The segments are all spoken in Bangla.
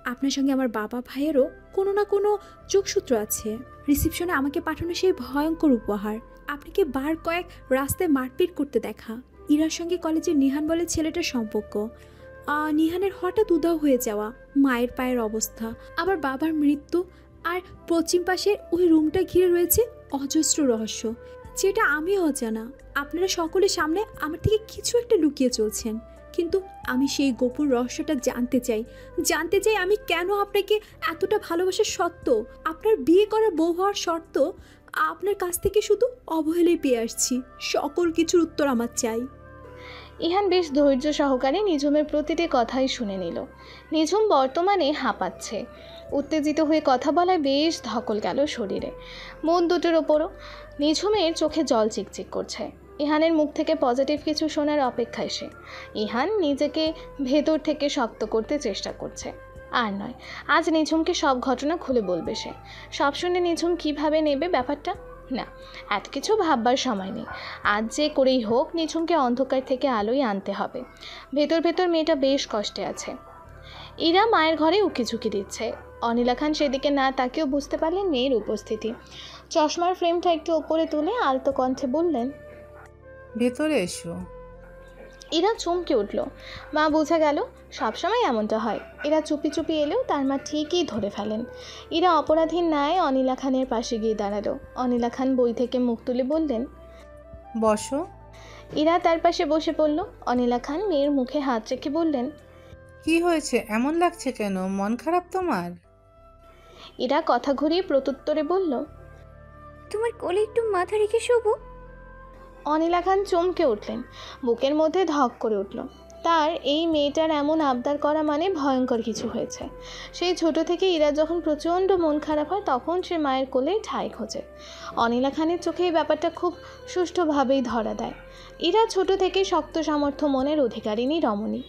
আপনার সঙ্গে আমার বাবা ভাইয়েরও কোনো না কোনো যোগসূত্র আছে। রিসিপশনে আমাকে পাঠানো সেই ভয়ঙ্কর উপহার, আপনাকে বার কয়েক রাস্তায় মারপিট করতে দেখা, ইরার সঙ্গে কলেজের নিহান বলে ছেলেটার সম্পর্ক, নিহানের হঠাৎ উধাও হয়ে যাওয়া, মায়ের পায়ের অবস্থা, আবার বাবার মৃত্যু, আর পশ্চিম পাশের ওই রুমটা ঘিরে রয়েছে অজস্র রহস্য, যেটা আমিও অজানা। আপনারা সকলের সামনে আমার থেকে কিছু একটা লুকিয়ে চলছেন, কিন্তু আমি সেই গোপন রহস্যটা জানতে চাই আমি কেন আপনাকে এতটা ভালোবাসার সত্ত্বেও, আপনার বিয়ে করা বউ হওয়ার শর্ত আপনার কাছ থেকে শুধু অবহেলাই পেয়ে আসছি। সকল কিছুর উত্তর আমার চাই। ইহান বেশ ধৈর্য সহকারে নিঝুমের প্রতিটি কথাই শুনে নিল। নিঝুম বর্তমানে হাঁপাচ্ছে, উত্তেজিত হয়ে কথা বলায় বেশ ধকল গেল শরীরে, মন দুটোর ওপরও। নিঝুমের চোখে জল চিকচিক করছে। ইহানের মুখ থেকে পজিটিভ কিছু শোনার অপেক্ষায় সে। ইহান নিজেকে ভেতর থেকে শক্ত করতে চেষ্টা করছে। আর নয়, আজ নিঝুমকে সব ঘটনা খুলে বলবে সে। সব শুনে নিঝুম কীভাবে নেবে ব্যাপারটা? না, এত কিছু ভাববার সময় নেই। আজ যে করেই হোক নিঝুমকে অন্ধকার থেকে আলোয় আনতে হবে। ভেতর ভেতর মেয়েটা বেশ কষ্টে আছে। ইরা মায়ের ঘরে উকিঝুঁকি দিচ্ছে। অনিলা খান সেদিকে না তাকেও বুঝতে পারলেন মেয়ের উপস্থিতি। চশমার ফ্রেমটা একটু ওপরে তুলে আলতো কণ্ঠে বললেন, ভেতরে এসো। ইরা চমকে উঠল। মা বোঝা গেল সবসময় এমনটা হয়। এরা চুপি চুপি এলেও তার মা ঠিকই ধরে ফেলেন। ইরা অপরাধীর ন্যায় অনিলা খানের পাশে গিয়ে দাঁড়ালো। অনিলা খান বই থেকে মুখ তুলে বললেন, বসো। ইরা তার পাশে বসে পড়ল। অনিলা খান মেয়ের মুখে হাত রেখে বললেন, কি হয়েছে, এমন লাগছে কেন? মন খারাপ তোমার? ইরা কথা ঘুরিয়ে প্রত্যুত্তরে বলল, তোমার কোলে একটু মাথা রেখে শোবো। অনিলা খান চমকে উঠলেন, বুকের মধ্যে ধক করে উঠল। তার এই মেয়েটার এমন আবদার করা মানে ভয়ঙ্কর কিছু হয়েছে। সেই ছোট থেকে ইরা যখন প্রচণ্ড মন খারাপ হয় তখন সে মায়ের কোলে ঠাঁই খোঁজে। অনিলা খানের চোখে এই ব্যাপারটা খুব সুষ্ঠুভাবেই ধরা দেয়। ইরা ছোট থেকে শক্ত সামর্থ্য মনের অধিকারিণী রমণী।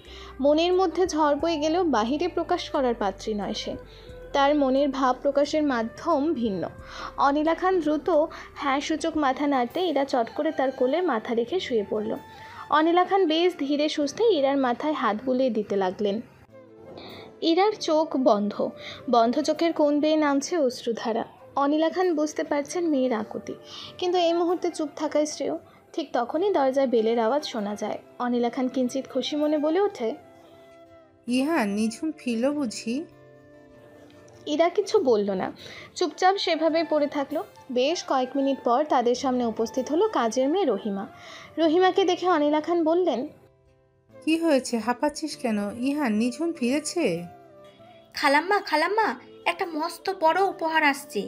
মনের মধ্যে ঝড় বয়ে গেলেও বাহিরে প্রকাশ করার পাত্রী নয় সে। তার মনের ভাব প্রকাশের মাধ্যম ভিন্ন। অনিলা খান দ্রুত হ্যাঁ সূচক মাথা নাড়তে ইরা চট করে তার কোলে মাথা রেখে শুয়ে পড়ল। অনিলা খান বেশ ধীরে সুস্থে ইরার মাথায় হাত বুলিয়ে দিতে লাগলেন। ইরার চোখ বন্ধ, বন্ধ চোখের কোণ বেয়ে নামছে অশ্রুধারা। অনিলা খান বুঝতে পারছেন মেয়ের আকুতি, কিন্তু এই মুহূর্তে চুপ থাকাই শ্রেয়। ঠিক তখনই দরজায় বেলের আওয়াজ শোনা যায়। অনিলা খান কিঞ্চিত খুশি মনে বলে ওঠে, ইহা নিঝুম ফিরল বুঝি? ইরা কিছু বলল না, চুপচাপ সেভাবেই পড়ে থাকলো। বেশ কয়েক মিনিট পর তাদের সামনে উপস্থিত হলো কাজের মেয়ে রহিমা। রহিমাকে দেখে অনিলা খান বললেন, কি হয়েছে, হাঁপাচ্ছিস কেন? ইহা নিঝুম ফিরেছে? খালাম্মা খালাম্মা, একটা মস্ত বড় উপহার আসছে,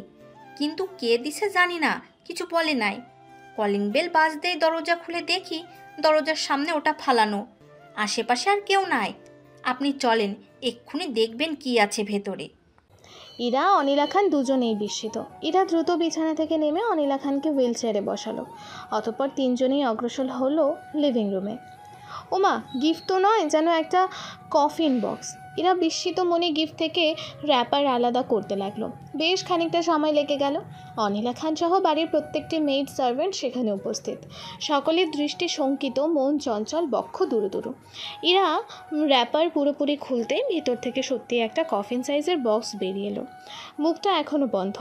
কিন্তু কে দিছে জানি না, কিছু বলে নাই। কলিং বেল বাজতেই দরজা খুলে দেখি দরজার সামনে ওটা ফালানো, আশেপাশে আর কেউ নাই। আপনি চলেন, এক্ষুনি দেখবেন কি আছে ভেতরে। ইরা অনিলা খান দুজনেই বিস্মিত। ইরা দ্রুত বিছানা থেকে নেমে অনিলা খানকে হুইল চেয়ারে বসালো। অতঃপর তিনজনেই অগ্রসর হলো লিভিং রুমে। ওমা, গিফট তো নয়, যেন একটা কফিন বক্স। এরা বিস্মিত মনে গিফট থেকে র্যাপার আলাদা করতে লাগলো। বেশ খানিকটা সময় লেগে গেল। অনিলা খান সহ বাড়ির প্রত্যেকটি মেইড সার্ভেন্ট সেখানে উপস্থিত। সকলের দৃষ্টি শঙ্কিত, মন চঞ্চল, বক্ষ দুরু দুরু। এরা র্যাপার পুরোপুরি খুলতে ভিতর থেকে সত্যি একটা কফিন সাইজের বক্স বেরিয়ে এলো। মুখটা এখনও বন্ধ।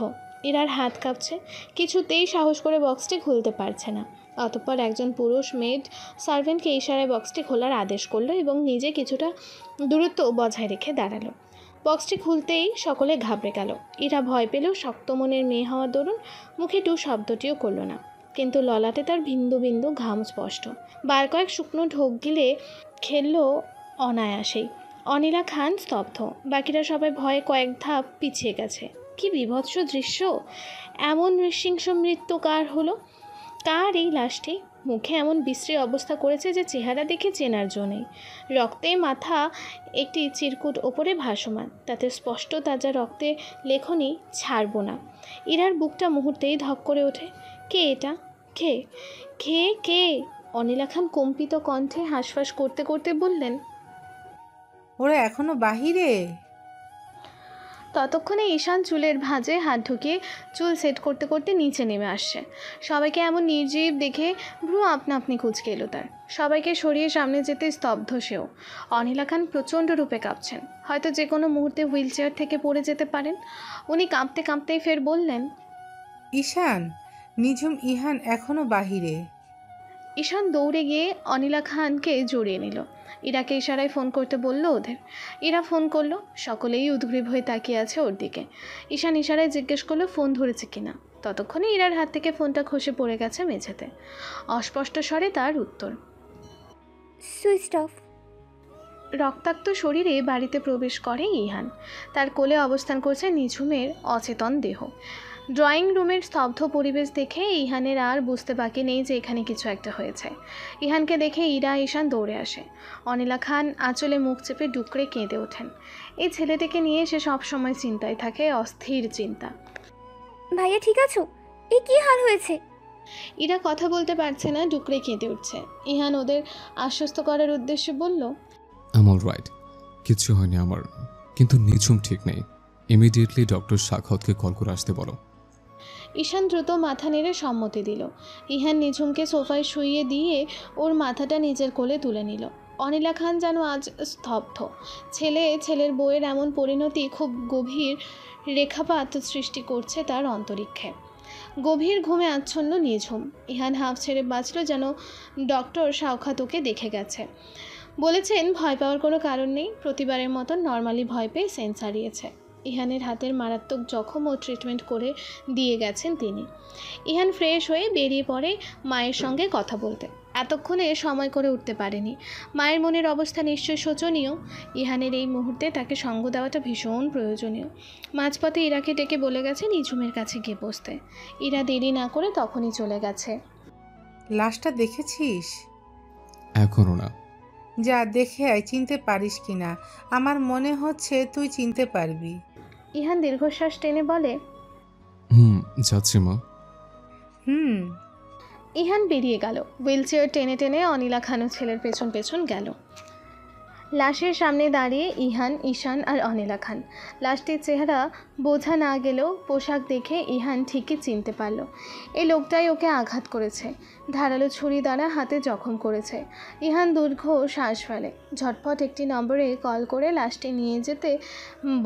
এরার হাত কাঁপছে, কিছুতেই সাহস করে বক্সটি খুলতে পারছে না। অতঃপর একজন পুরুষ মেড সার্ভেন্টকে ইশারায় বক্সটি খোলার আদেশ করলো এবং নিজে কিছুটা দূরত্ব বজায় রেখে দাঁড়ালো। বক্সটি খুলতেই সকলে ঘাবড়ে গেল। ইরা ভয় পেলেও শক্ত মনের মেয়ে হওয়ার দরুন মুখে টু শব্দটিও করলো না, কিন্তু ললাটে তার বিন্দু বিন্দু ঘাম স্পষ্ট। বার কয়েক শুকনো ঢোক গিলে খেলল অনায়াসেই। অনিলা খান স্তব্ধ, বাকিরা সবাই ভয়ে কয়েক ধাপ পিছিয়ে গেছে। কি বিভৎস দৃশ্য! এমন নৃশংস মৃত্যু কার হলো? কার এই লাশটি? মুখে এমন বিশ্রী অবস্থা করেছে যে চেহারা দেখে চেনার জো নেই। রক্তে মাথা একটি চিরকুট ওপরে ভাসমান, তাতে স্পষ্ট তাজা রক্তে লেখনি, ছাড়ব না। ইরার বুকটা মুহূর্তেই ধক করে ওঠে। কে এটা? কে কে কে? অনিলা খান কম্পিত কণ্ঠে হাঁসফাঁস করতে করতে বললেন, ওরা এখনো বাহিরে? ততক্ষণে ঈশান চুলের ভাঁজে হাত ঢুকিয়ে চুল সেট করতে করতে নিচে নেমে আসছে। সবাইকে এমন নির্জীব দেখে ভ্রু আপনা আপনি কুঁচকে এলো তার। সবাইকে সরিয়ে সামনে যেতে স্তব্ধ সেও। অনিলা খান প্রচণ্ড রূপে কাঁপছেন, হয়তো যে কোনো মুহূর্তে হুইল চেয়ার থেকে পড়ে যেতে পারেন। উনি কাঁপতে কাঁপতেই ফের বললেন, ঈশান, নিঝুম ইহান এখনো বাহিরে। ঈশান দৌড়ে গিয়ে অনিলা খানকে জড়িয়ে নিল। ইরাকে ইশারায় ফোন করতে বলল ওদের। ইরা ফোন করলো, সকলেই উদ্গ্রীব হয়ে তাকিয়ে আছে ওর দিকে। ঈশান ইশারায় জিজ্ঞেস করলো ফোন ধরেছে কিনা। ততক্ষণে ইরার হাত থেকে ফোনটা খসে পড়ে গেছে মেঝেতে। অস্পষ্ট স্বরে তার উত্তর, সুইচ অফ। রক্তাক্ত শরীরে বাড়িতে প্রবেশ করে ইহান। তার কোলে অবস্থান করছে নিঝুমের অচেতন দেহ। ড্রয়িং রুমের স্তব্ধ পরিবেশ দেখে ইহানের আর বুঝতে বাকি নেই যে এখানে কিছু একটা হয়েছে। ইহানকে দেখে ইরা ঈশান দৌড়ে আসে। অনিলা খান আঁচলে মুখ চেপে ডুকরে কেঁদে ওঠেন। এই ছেলেটিকে নিয়ে সে সবসময় চিন্তায় থাকে, অস্থির চিন্তা। ভাইয়া ঠিক আছো? এ কি হাল হয়েছে? ইরা কথা বলতে পারছে না, ডুকরে কেঁদে উঠছে। ইহান ওদের আশ্বস্ত করার উদ্দেশ্যে বলল, আই এম অল রাইট, কিচ্ছু হয়নি আমার, কিন্তু নিঝুম ঠিক নেই। ইমিডিয়েটলি ডক্টর সাখাওয়াতকে কল করে আসতে বলো। ঈশান দ্রুত মাথা নেড়ে সম্মতি দিল। ইহান নিঝুমকে সোফায় শুইয়ে দিয়ে ওর মাথাটা নিজের কোলে তুলে নিল। অনিলা খান যেন আজ স্তব্ধ। ছেলের বউয়ের এমন পরিণতি খুব গভীর রেখাপাত সৃষ্টি করছে তার অন্তরিক্ষে। গভীর ঘুমে আচ্ছন্ন নিঝুম। ইহান হাঁফ ছেড়ে বাঁচল, যেন ডক্টর সাওখাত ওকে দেখে গেছে। বলেছেন ভয় পাওয়ার কোনো কারণ নেই। প্রতিবারের মতন নর্মালি ভয় পেয়ে সেন্স হারিয়েছে। ইহানের হাতের মারাত্মক জখম ও ট্রিটমেন্ট করে দিয়ে গেছেন তিনি। ইহান ফ্রেশ হয়ে বেরিয়ে পড়ে মায়ের সঙ্গে কথা বলতে। এতক্ষণে সময় করে উঠতে পারেনি। মায়ের মনের অবস্থা নিশ্চয় শোচনীয়। ইহানের এই মুহূর্তে তাকে সঙ্গ দেওয়াটা ভীষণ প্রয়োজনীয়। মাঝপথে ইরাকে ডেকে বলে গেছে নিঝুমের কাছে গিয়ে বসতে। ইরা দেরি না করে তখনই চলে গেছে। লাশটা দেখেছিস? এখনো না। যা দেখে আয়, চিনতে পারিস কিনা। আমার মনে হচ্ছে তুই চিনতে পারবি। ইহান দীর্ঘশ্বাস টেনে বলে, যাচ্ছি মা। ইহান বেরিয়ে গেল। হুইল চেয়ার টেনে টেনে অনিলা খানও ছেলের পেছন পেছন গেল। লাশের সামনে দাঁড়িয়ে ইহান, ঈশান আর অনিলা খান। লাশটির চেহারা বোঝা না গেলেও পোশাক দেখে ইহান ঠিকই চিনতে পারল। এই লোকটাই ওকে আঘাত করেছে। ধারালো ছুরি দ্বারা হাতে জখম করেছে। ইহান দীর্ঘ শ্বাস ফেলে। ঝটপট একটি নম্বরে কল করে লাশটি নিয়ে যেতে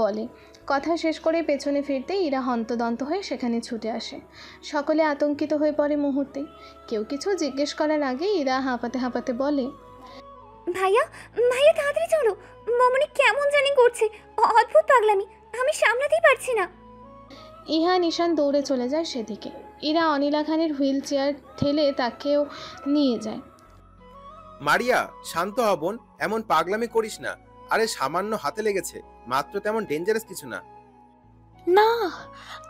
বলে। কথা শেষ করে পেছনে ফিরতে ইরা হন্তদন্ত হয়ে সেখানে ছুটে আসে। সকলে আতঙ্কিত হয়ে পড়ে মুহূর্তেই। কেউ কিছু জিজ্ঞেস করার আগে ইরা হাঁপাতে হাঁপাতে বলে, ভাইয়া ভাইয়া তাড়াতাড়ি চলো, মামনি কেমন জানি করছে, অদ্ভুত পাগলামি, আমি সামলাতেই পারছি না। ইহান ঈশান দৌড়ে চলে যায় সেদিকে। ইরা অনিলা খানের হুইল চেয়ার ঠেলে তাকেও নিয়ে যায়। মারিয়া, শান্ত হ বোন, এমন পাগলামি করিস না। আরে সামান্য হাতে লেগেছে, মাত্র তেমন ডেঞ্জারাস কিছু না। না,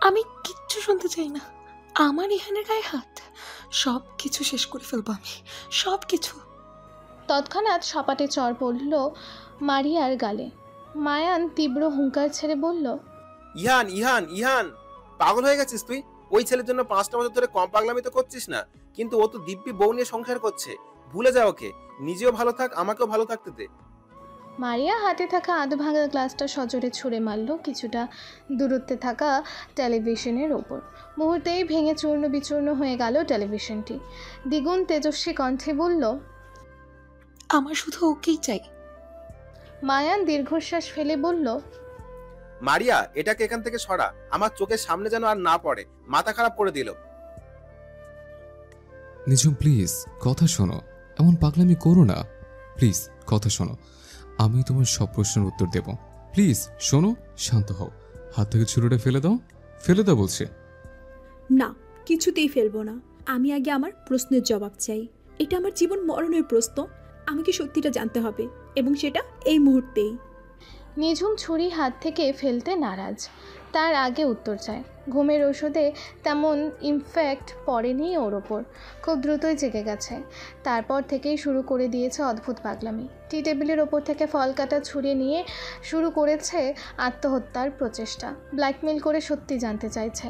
আমি কিচ্ছু শুনতে চাই না। আমার ইহানের গায়ে হাত, সব কিছু শেষ করে ফেলবো আমি, সব কিছু। তৎক্ষণাৎ সপাটে চড় পড়ল মারিয়ার গালে। মায়ান তীব্র হুঙ্কার ছেড়ে বলল, ইহান ইহান ইহান, পাগল হয়ে গেছিস তুই? ওই ছেলের জন্য 5টা বছর ধরে কম পাগলামি তো করছিস না, কিন্তু ও তো দিব্যি বউ নিয়ে সংসার করছে। ভুলে যা ওকে, নিজেও ভালো থাক, আমাকেও ভালো থাকতে দে। মারিয়া হাতে থাকা আধ ভাঙা গ্লাসটা সজোরে ছুঁড়ে মারল কিছুটা দূরত্বে থাকা টেলিভিশনের ওপর। মুহূর্তেই ভেঙে চূর্ণ বিচূর্ণ হয়ে গেল টেলিভিশনটি। দ্বিগুণ তেজস্বী কণ্ঠে বলল, আমার শুধু ওকেই চাই। মায়ান দীর্ঘশ্বাস ফেলে বলল, মারিয়া, এটাকে এখান থেকে সরা, আমার চোখের সামনে যেন আর না পড়ে, মাথা খারাপ করে দিল। নিঝুম প্লিজ কথা শোনো, এমন পাগলামি করো না। প্লিজ কথা শোনো, আমি তোমার সব প্রশ্নের উত্তর দেব। প্লিজ শোনো, শান্ত হও। হাত থেকে ছুরিটা ফেলে দাও, ফেলে দাও বলছে। না, কিছুতেই ফেলবো না। আমি আগে আমার প্রশ্নের জবাব চাই। এটা আমার জীবন মরণের প্রশ্ন। আমাকে সত্যিটা জানতে হবে, এবং সেটা এই মুহূর্তেই। নিঝুম ছুরি হাত থেকে ফেলতে নারাজ। তার আগে উত্তর চায়। ঘুমের ওষুধে তেমন ইমফ্যাক্ট পড়েনি ওর ওপর। খুব দ্রুতই জেগে গেছে। তারপর থেকেই শুরু করে দিয়েছে অদ্ভুত পাগলামি। টি টেবিলের ওপর থেকে ফল কাটা ছুরি নিয়ে শুরু করেছে আত্মহত্যার প্রচেষ্টা। ব্ল্যাকমেল করে সত্যি জানতে চাইছে।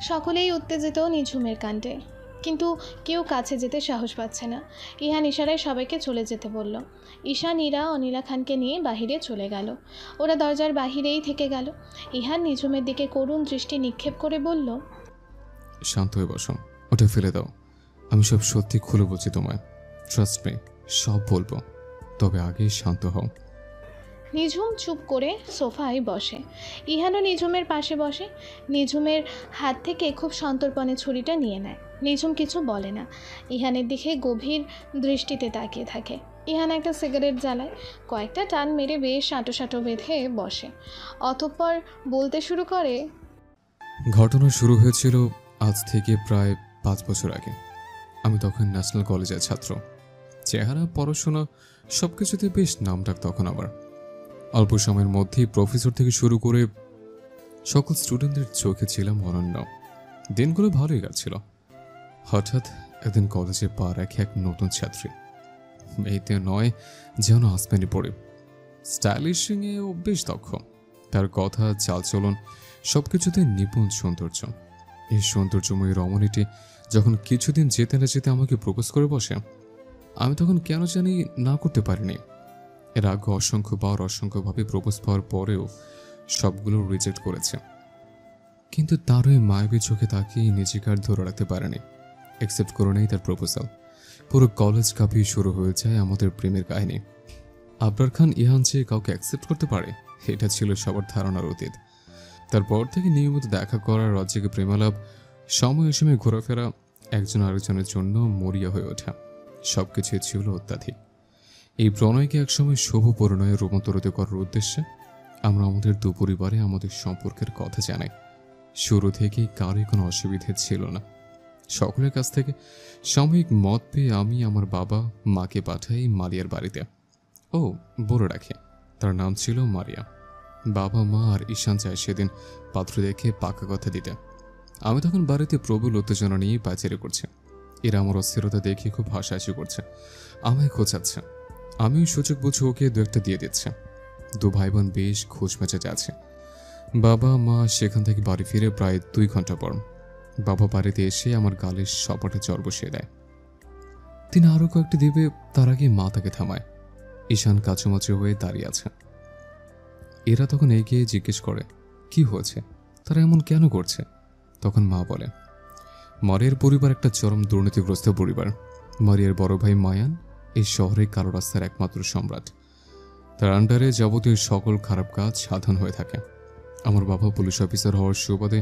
সকলেই উত্তেজিত নিঝুমের কাণ্ডে, কিন্তু কেউ কাছে যেতে সাহস পাচ্ছে না। ইহান ইশারায় সবাইকে চলে যেতে বলল। ঈশান, ইরা অনিলা খানকে নিয়ে বাহিরে চলে গেল। ওরা দরজার বাহিরেই থেকে গেল। ইহান নিঝুমের দিকে করুণ দৃষ্টি নিক্ষেপ করে বলল, শান্ত হয়ে বসো, ওটা ফেলে দাও। আমি সব সত্যি খুলে বলছি তোমায়, ট্রাস্ট মি। সব বলবো, তবে আগে শান্ত হও। নিঝুম চুপ করে সোফায় বসে। ইহানও নিঝুমের পাশে বসে। নিঝুমের হাত থেকে খুব সন্তর্পণে ছুরিটা নিয়ে নেয়। নিঝুম কিছু বলে না, ইহানের দিকে গভীর দৃষ্টিতে তাকিয়ে থাকে। ইহান একটা সিগারেট জ্বালায়, কয়েকটা টান মেরে বেশ সাঁটো বেঁধে বসে। অতঃপর বলতে শুরু করে, ঘটনা শুরু হয়েছিল আজ থেকে প্রায় 5 বছর আগে। আমি তখন ন্যাশনাল কলেজের ছাত্র। চেহারা, পড়াশোনা সবকিছুতে বেশ নামডাক তখন আমার। অল্প সময়ের মধ্যেই প্রফেসর থেকে শুরু করে সকল স্টুডেন্টদের চোখে ছিলাম অনন্য। দিনগুলো ভালোই যাচ্ছিল। হঠাৎ একদিন কলেজে পা রাখে এক নতুন ছাত্রী। মেয়েতে নয়, যেন আসমানি পড়ে। স্টাইলিশিংয়ে ও বেশ দক্ষ। তার কথা, চালচলন সবকিছুতে নিপুণ সৌন্দর্য। এই সৌন্দর্যময়ী রমণীটি যখন কিছুদিন যেতে না যেতে আমাকে প্রপোজ করে বসে, আমি তখন কেন জানি না করতে পারিনি। এর আগে অসংখ্যভাবে প্রপোজ পাওয়ার পরেও সবগুলো রিজেক্ট করেছে, কিন্তু তার ওই মায়াবী চোখে তাকিয়ে নিজেকে আর ধরে রাখতে পারেনি। অ্যাকসেপ্ট করে নেই তার প্রপোজাল। পুরো কলেজ কাঁপিয়ে শুরু হয়ে যায় আমাদের প্রেমের কাহিনী। আবরার খান ইহান যে কাউকে অ্যাকসেপ্ট করতে পারে, এটা ছিল সবার ধারণার অতীত। তারপর থেকে নিয়মিত দেখা করার, রাজ্যকে প্রেমালাপ, সময় সময় ঘোরাফেরা, একজন আরেকজনের জন্য মরিয়া হয়ে ওঠা, সবকিছুই ছিল অত্যাধিক। এই প্রণয়কে একসময় শুভ পরিণয়ে রূপান্তরিত করার উদ্দেশ্যে আমরা আমাদের দুপরিবারে আমাদের সম্পর্কের কথা জানাই। শুরু থেকেই কারোই কোনো অসুবিধে ছিল না। সকলের কাছ থেকে সাময়িক মত পেয়ে আমি আমার বাবা মাকে পাঠাই মারিয়ার বাড়িতে। ও, বলে রাখে, তার নাম ছিল মারিয়া। বাবা মা আর ঈশান চায় সেদিন পাত্র দেখে পাকা কথা দিতে। আমি তখন বাড়িতে প্রবল উত্তেজনা নিয়ে পাচারি করছে। এরা আমার অস্থিরতা দেখে খুব হাসাহাসি করছে, আমায় খোঁচাচ্ছে। আমিও সুযোগ বুঝে ওকে দু একটা দিয়ে দিচ্ছে। দু ভাই বোন বেশ খোঁজ মেজাজে আছে। বাবা মা সেখান থেকে বাড়ি ফিরে প্রায় 2 ঘন্টা পর বাবা বাড়িতে এসে আমার গালের সপাটে চর বসিয়ে দেয়। তিনি আরো কয়েকটি দিবে, তার আগে মা তাকে থামায়। ঈশান কাচুমাচু হয়ে দাঁড়িয়ে আছে। এরা তখন এগিয়ে জিজ্ঞেস করে, কি হয়েছে, তারা এমন কেন করছে? তখন মা বলে, মারিয়ার পরিবার একটা চরম দুর্নীতিগ্রস্ত পরিবার। মারিয়ার বড় ভাই মায়ান এই শহরে কালো রাস্তার একমাত্র সম্রাট। তার আন্ডারে যাবতীয় সকল খারাপ কাজ সাধন হয়ে থাকে। আমার বাবা পুলিশ অফিসার হওয়ার সুবাদে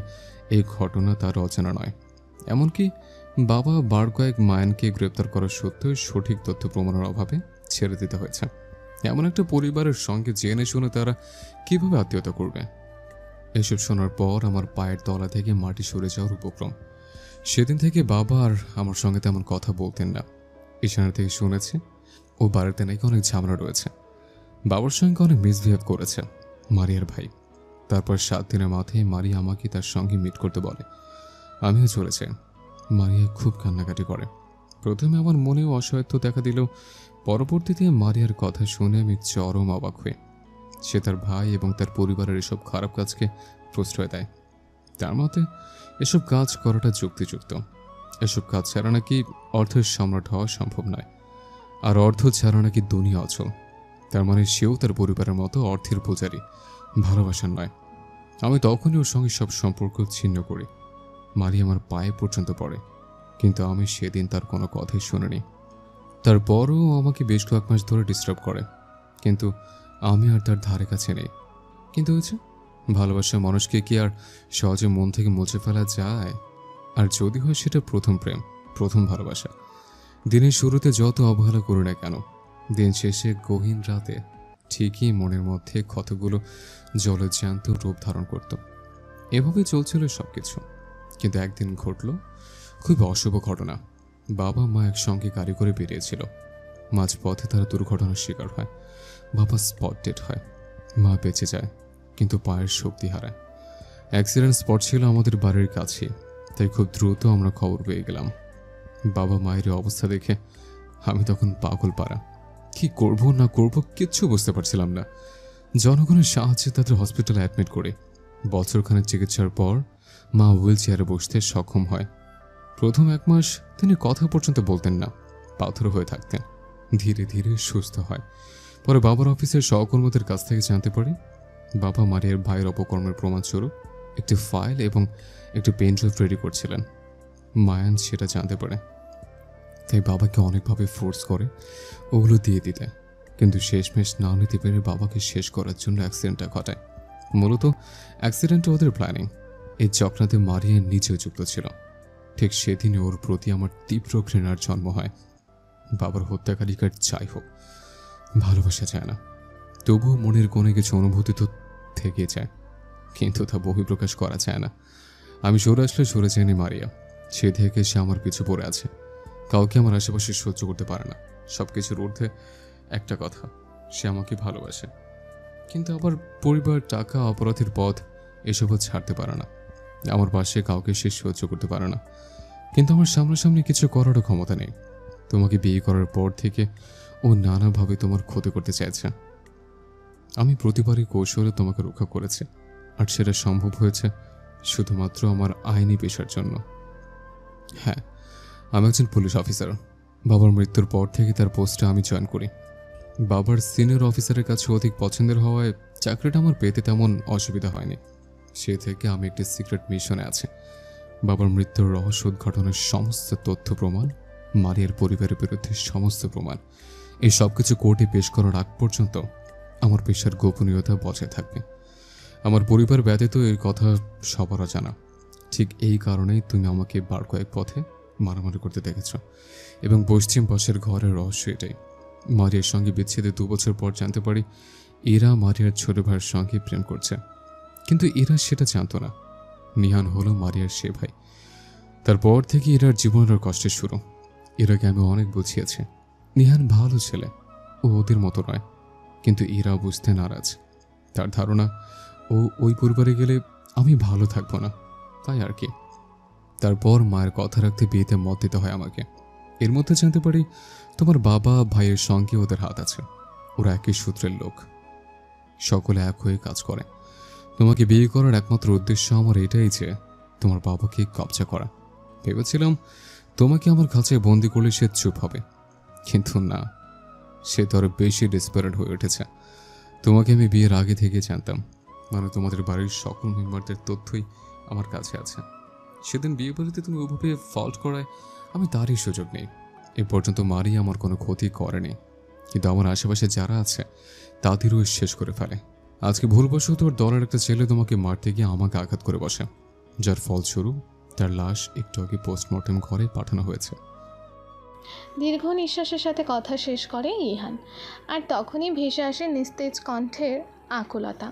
এই ঘটনা তার অজানা নয়। এমনকি বাবা বার কয়েক মায়ানকে গ্রেপ্তার করার সত্ত্বেও সঠিক তথ্য প্রমাণের অভাবে ছেড়ে দিতে হয়েছে। এমন একটা পরিবারের সঙ্গে জেনে শুনে তারা কিভাবে আত্মীয়তা করবে? এসব শোনার পর আমার পায়ের তলা থেকে মাটি সরে যাওয়ার উপক্রম। সেদিন থেকে বাবা আর আমার সঙ্গে তেমন কথা বলতেন না। ঈশানের থেকে শুনেছি ও বাড়িতে নাকি অনেক ঝামেলা রয়েছে। বাবার সঙ্গে অনেক মিসবিহেভ করেছে মারিয়ার ভাই। তারপর 7 দিনের মাথায় মারিয়া আমাকে তার সঙ্গে মিট করতে বলে। আমিও চলে যাই। মারিয়া খুব কান্নাকাটি করে। প্রথমে আমার মনেও অসহায়ত্ব দেখা দিল, পরবর্তীতে মারিয়ার কথা শুনে আমি চরম অবাক হই। সে তার ভাই এবং তার পরিবারের এসব খারাপ কাজকে প্রশ্রয় দেয়। তার মতে এসব কাজ করাটা যুক্তিযুক্ত। এসব কাজ ছাড়া নাকি অর্থের সম্রাট হওয়া সম্ভব নয়, আর অর্থ ছাড়া নাকি দুনিয়া অচল। তার মানে সেও তার পরিবারের মতো অর্থের পূজারী, ভালোবাসার নয়। আমি তখনই ওর সঙ্গে সব সম্পর্ক ছিন্ন করি। মারি আমার পায়ে পর্যন্ত পড়ে, কিন্তু আমি সেদিন তার কোনো কথাই শুনিনি। তারপরও আমাকে বেশ কয়েক মাস ধরে ডিস্টার্ব করে, কিন্তু আমি আর তার ধারে কাছে নেই। কিন্তু হয়েছে, ভালোবাসার মানুষকে কি আর সহজে মন থেকে মুছে ফেলা যায়? আর যদি হয় সেটা প্রথম প্রেম, প্রথম ভালোবাসা। দিনের শুরুতে যত অবহেলা করি না কেন, দিন শেষে গহীন রাতে ঠিকই মনের মধ্যে ক্ষতগুলো জলজ্যান্ত রূপ ধারণ করত। এভাবে চলছিল সবকিছু। কিন্তু একদিন ঘটল খুব অশুভ ঘটনা। বাবা মা একসঙ্গে গাড়ি করে বেরিয়েছিল। মাঝপথে তারা দুর্ঘটনার শিকার হয়। বাবা স্পট ডেড হয়, মা বেঁচে যায় কিন্তু পায়ের শক্তি হারায়। অ্যাক্সিডেন্ট স্পট ছিল আমাদের বাড়ির কাছে, তাই খুব দ্রুত আমরা খবর পেয়ে গেলাম। বাবা মায়ের অবস্থা দেখে আমি তখন পাগল পাড়া। কি করব না করব কিচ্ছু বুঝতে পারছিলাম না। জনগণের সাহায্যে তাদের হসপিটালে অ্যাডমিট করে বছরখানেক চিকিৎসার পর মা হুইল চেয়ারে বসতে সক্ষম হয়। প্রথম 1 মাস তিনি কথা পর্যন্ত বলতেন না, পাথর হয়ে থাকতেন। ধীরে ধীরে সুস্থ হয়। পরে বাবার অফিসের সহকর্মীদের কাছ থেকে জানতে পারি বাবা মারিয়ার ভাইয়ের অপকর্মের প্রমাণস্বরূপ একটি ফাইল এবং একটি পেন ড্রাইভ রেডি করছিলেন। মায়ান সেটা জানতে পারে। তাই বাবাকে অনেকভাবে ফোর্স করে ওগুলো দিয়ে দিতে, কিন্তু শেষমেশ না নিতে পেরে বাবাকে শেষ করার জন্য অ্যাক্সিডেন্টটা ঘটায়। মূলত অ্যাক্সিডেন্টটা ওদের প্ল্যানিং। এই চক্রান্তে মারিয়া নিজেও যুক্ত ছিল। ঠিক সেদিনে ওর প্রতি আমার তীব্র ঘৃণার জন্ম হয়। বাবার হত্যাকারীকার যাই হোক, ভালোবাসা যায় না, তবুও মনের কোণে কিছু অনুভূতি তো থেকে যায়, কিন্তু তা বহিঃপ্রকাশ করা যায় না। আমি সরে আসলে সরে যায়নি মারিয়া, সে থেকে সে আমার পিছু পড়ে আছে। কাউকে আমার আশেপাশে সহ্য করতে পারে না। সব কিছুর ঊর্ধ্বে একটা কথা, সে আমাকে ভালোবাসে, কিন্তু আবার পরিবার, টাকা, অপরাধের পথ এসবও ছাড়তে পারে না। আমার পাশে কাউকে সে সহ্য করতে পারে না, কিন্তু আমার সামনাসামনি কিছু করারও ক্ষমতা নেই। তোমাকে বিয়ে করার পর থেকে ও নানাভাবে তোমার ক্ষতি করতে চাইছে। আমি প্রতিবারই কৌশলে তোমাকে রক্ষা করেছি, আর সেটা সম্ভব হয়েছে শুধুমাত্র আমার আইনি পেশার জন্য। হ্যাঁ, আমি একজন পুলিশ অফিসার। বাবার মৃত্যুর পর থেকে তার পোস্টে আমি জয়েন করি। বাবার সিনিয়র অফিসারের কাছে অধিক পছন্দের হওয়ায় চাকরিটা আমার পেতে তেমন অসুবিধা হয়নি। সে থেকে আমি একটি সিক্রেট মিশনে আছি। বাবার মৃত্যুর রহস্য উদ্ঘাটনের সমস্ত তথ্য প্রমাণ, মারিয়ার পরিবারের বিরুদ্ধে সমস্ত প্রমাণ, এই সব কিছু কোর্টে পেশ করার আগ পর্যন্ত আমার পেশার গোপনীয়তা বজায় থাকবে। আমার পরিবার ব্যতীত এই কথা সবারও জানা। ঠিক এই কারণেই তুমি আমাকে বার কয়েক পথে মারামারি করতে দেখেছ, এবং পশ্চিম পাশের ঘরের রহস্য এটাই। মারিয়ার সঙ্গে বিচ্ছেদে 2 বছর পর জানতে পারি এরা মারিয়ার ছোট ভাইয়ের সঙ্গে প্রেম করছে, কিন্তু এরা সেটা জানতো না। নিহান হলো মারিয়ার সে ভাই। তারপর থেকে এরার জীবনের কষ্টের শুরু। এরাকে আমি অনেক বুঝিয়েছি, নিহান ভালো ছেলে, ও ওদের মতো নয়, কিন্তু এরা বুঝতে নারাজ। তার ধারণা ও ওই পরিবারে গেলে আমি ভালো থাকবো না, তাই আর কি। তারপর মায়ের কথা রাখতে বিয়েতে মত দিতে হয় আমাকে। এর মধ্যে জানতে পারি তোমার বাবা ভাইয়ের সঙ্গে ওদের হাত আছে। ওরা একই সূত্রের লোক, সকলে এক হয়ে কাজ করে। তোমাকে বিয়ে করার একমাত্র উদ্দেশ্য আমার এটাই যে তোমার বাবাকে কবজা করা। ভেবেছিলাম তোমাকে আমার কাছে বন্দি করলে সে চুপ হবে, কিন্তু না, সে তো আরো বেশি ডেসপারেট হয়ে উঠেছে। তোমাকে আমি বিয়ের আগে থেকে জানতাম, মানে তোমাদের বাড়ির সকল মেম্বারদের তথ্যই আমার কাছে আছে। সেদিন বিয়ে বাড়িতে তুমি ওভাবে ফল্ট করায় আমি তারই সুযোগ নেই। এ পর্যন্ত মারি আমার কোনো ক্ষতি করেনি, কিন্তু আমার আশেপাশে যারা আছে তাদেরও শেষ করে ফেলে। আজকে ভুলবশত তোর দলের একটা ছেলে তোমাকে মারতে গিয়ে আমাকে আঘাত করে বসে, যার ফলস্বরূপ তার লাশ একটু আগে পোস্টমর্টেম ঘরে পাঠানো হয়েছে। দীর্ঘ নিঃশ্বাসের সাথে কথা শেষ করে ইহান, আর তখনই ভেসে আসে নিস্তেজ কণ্ঠের আকুলতা।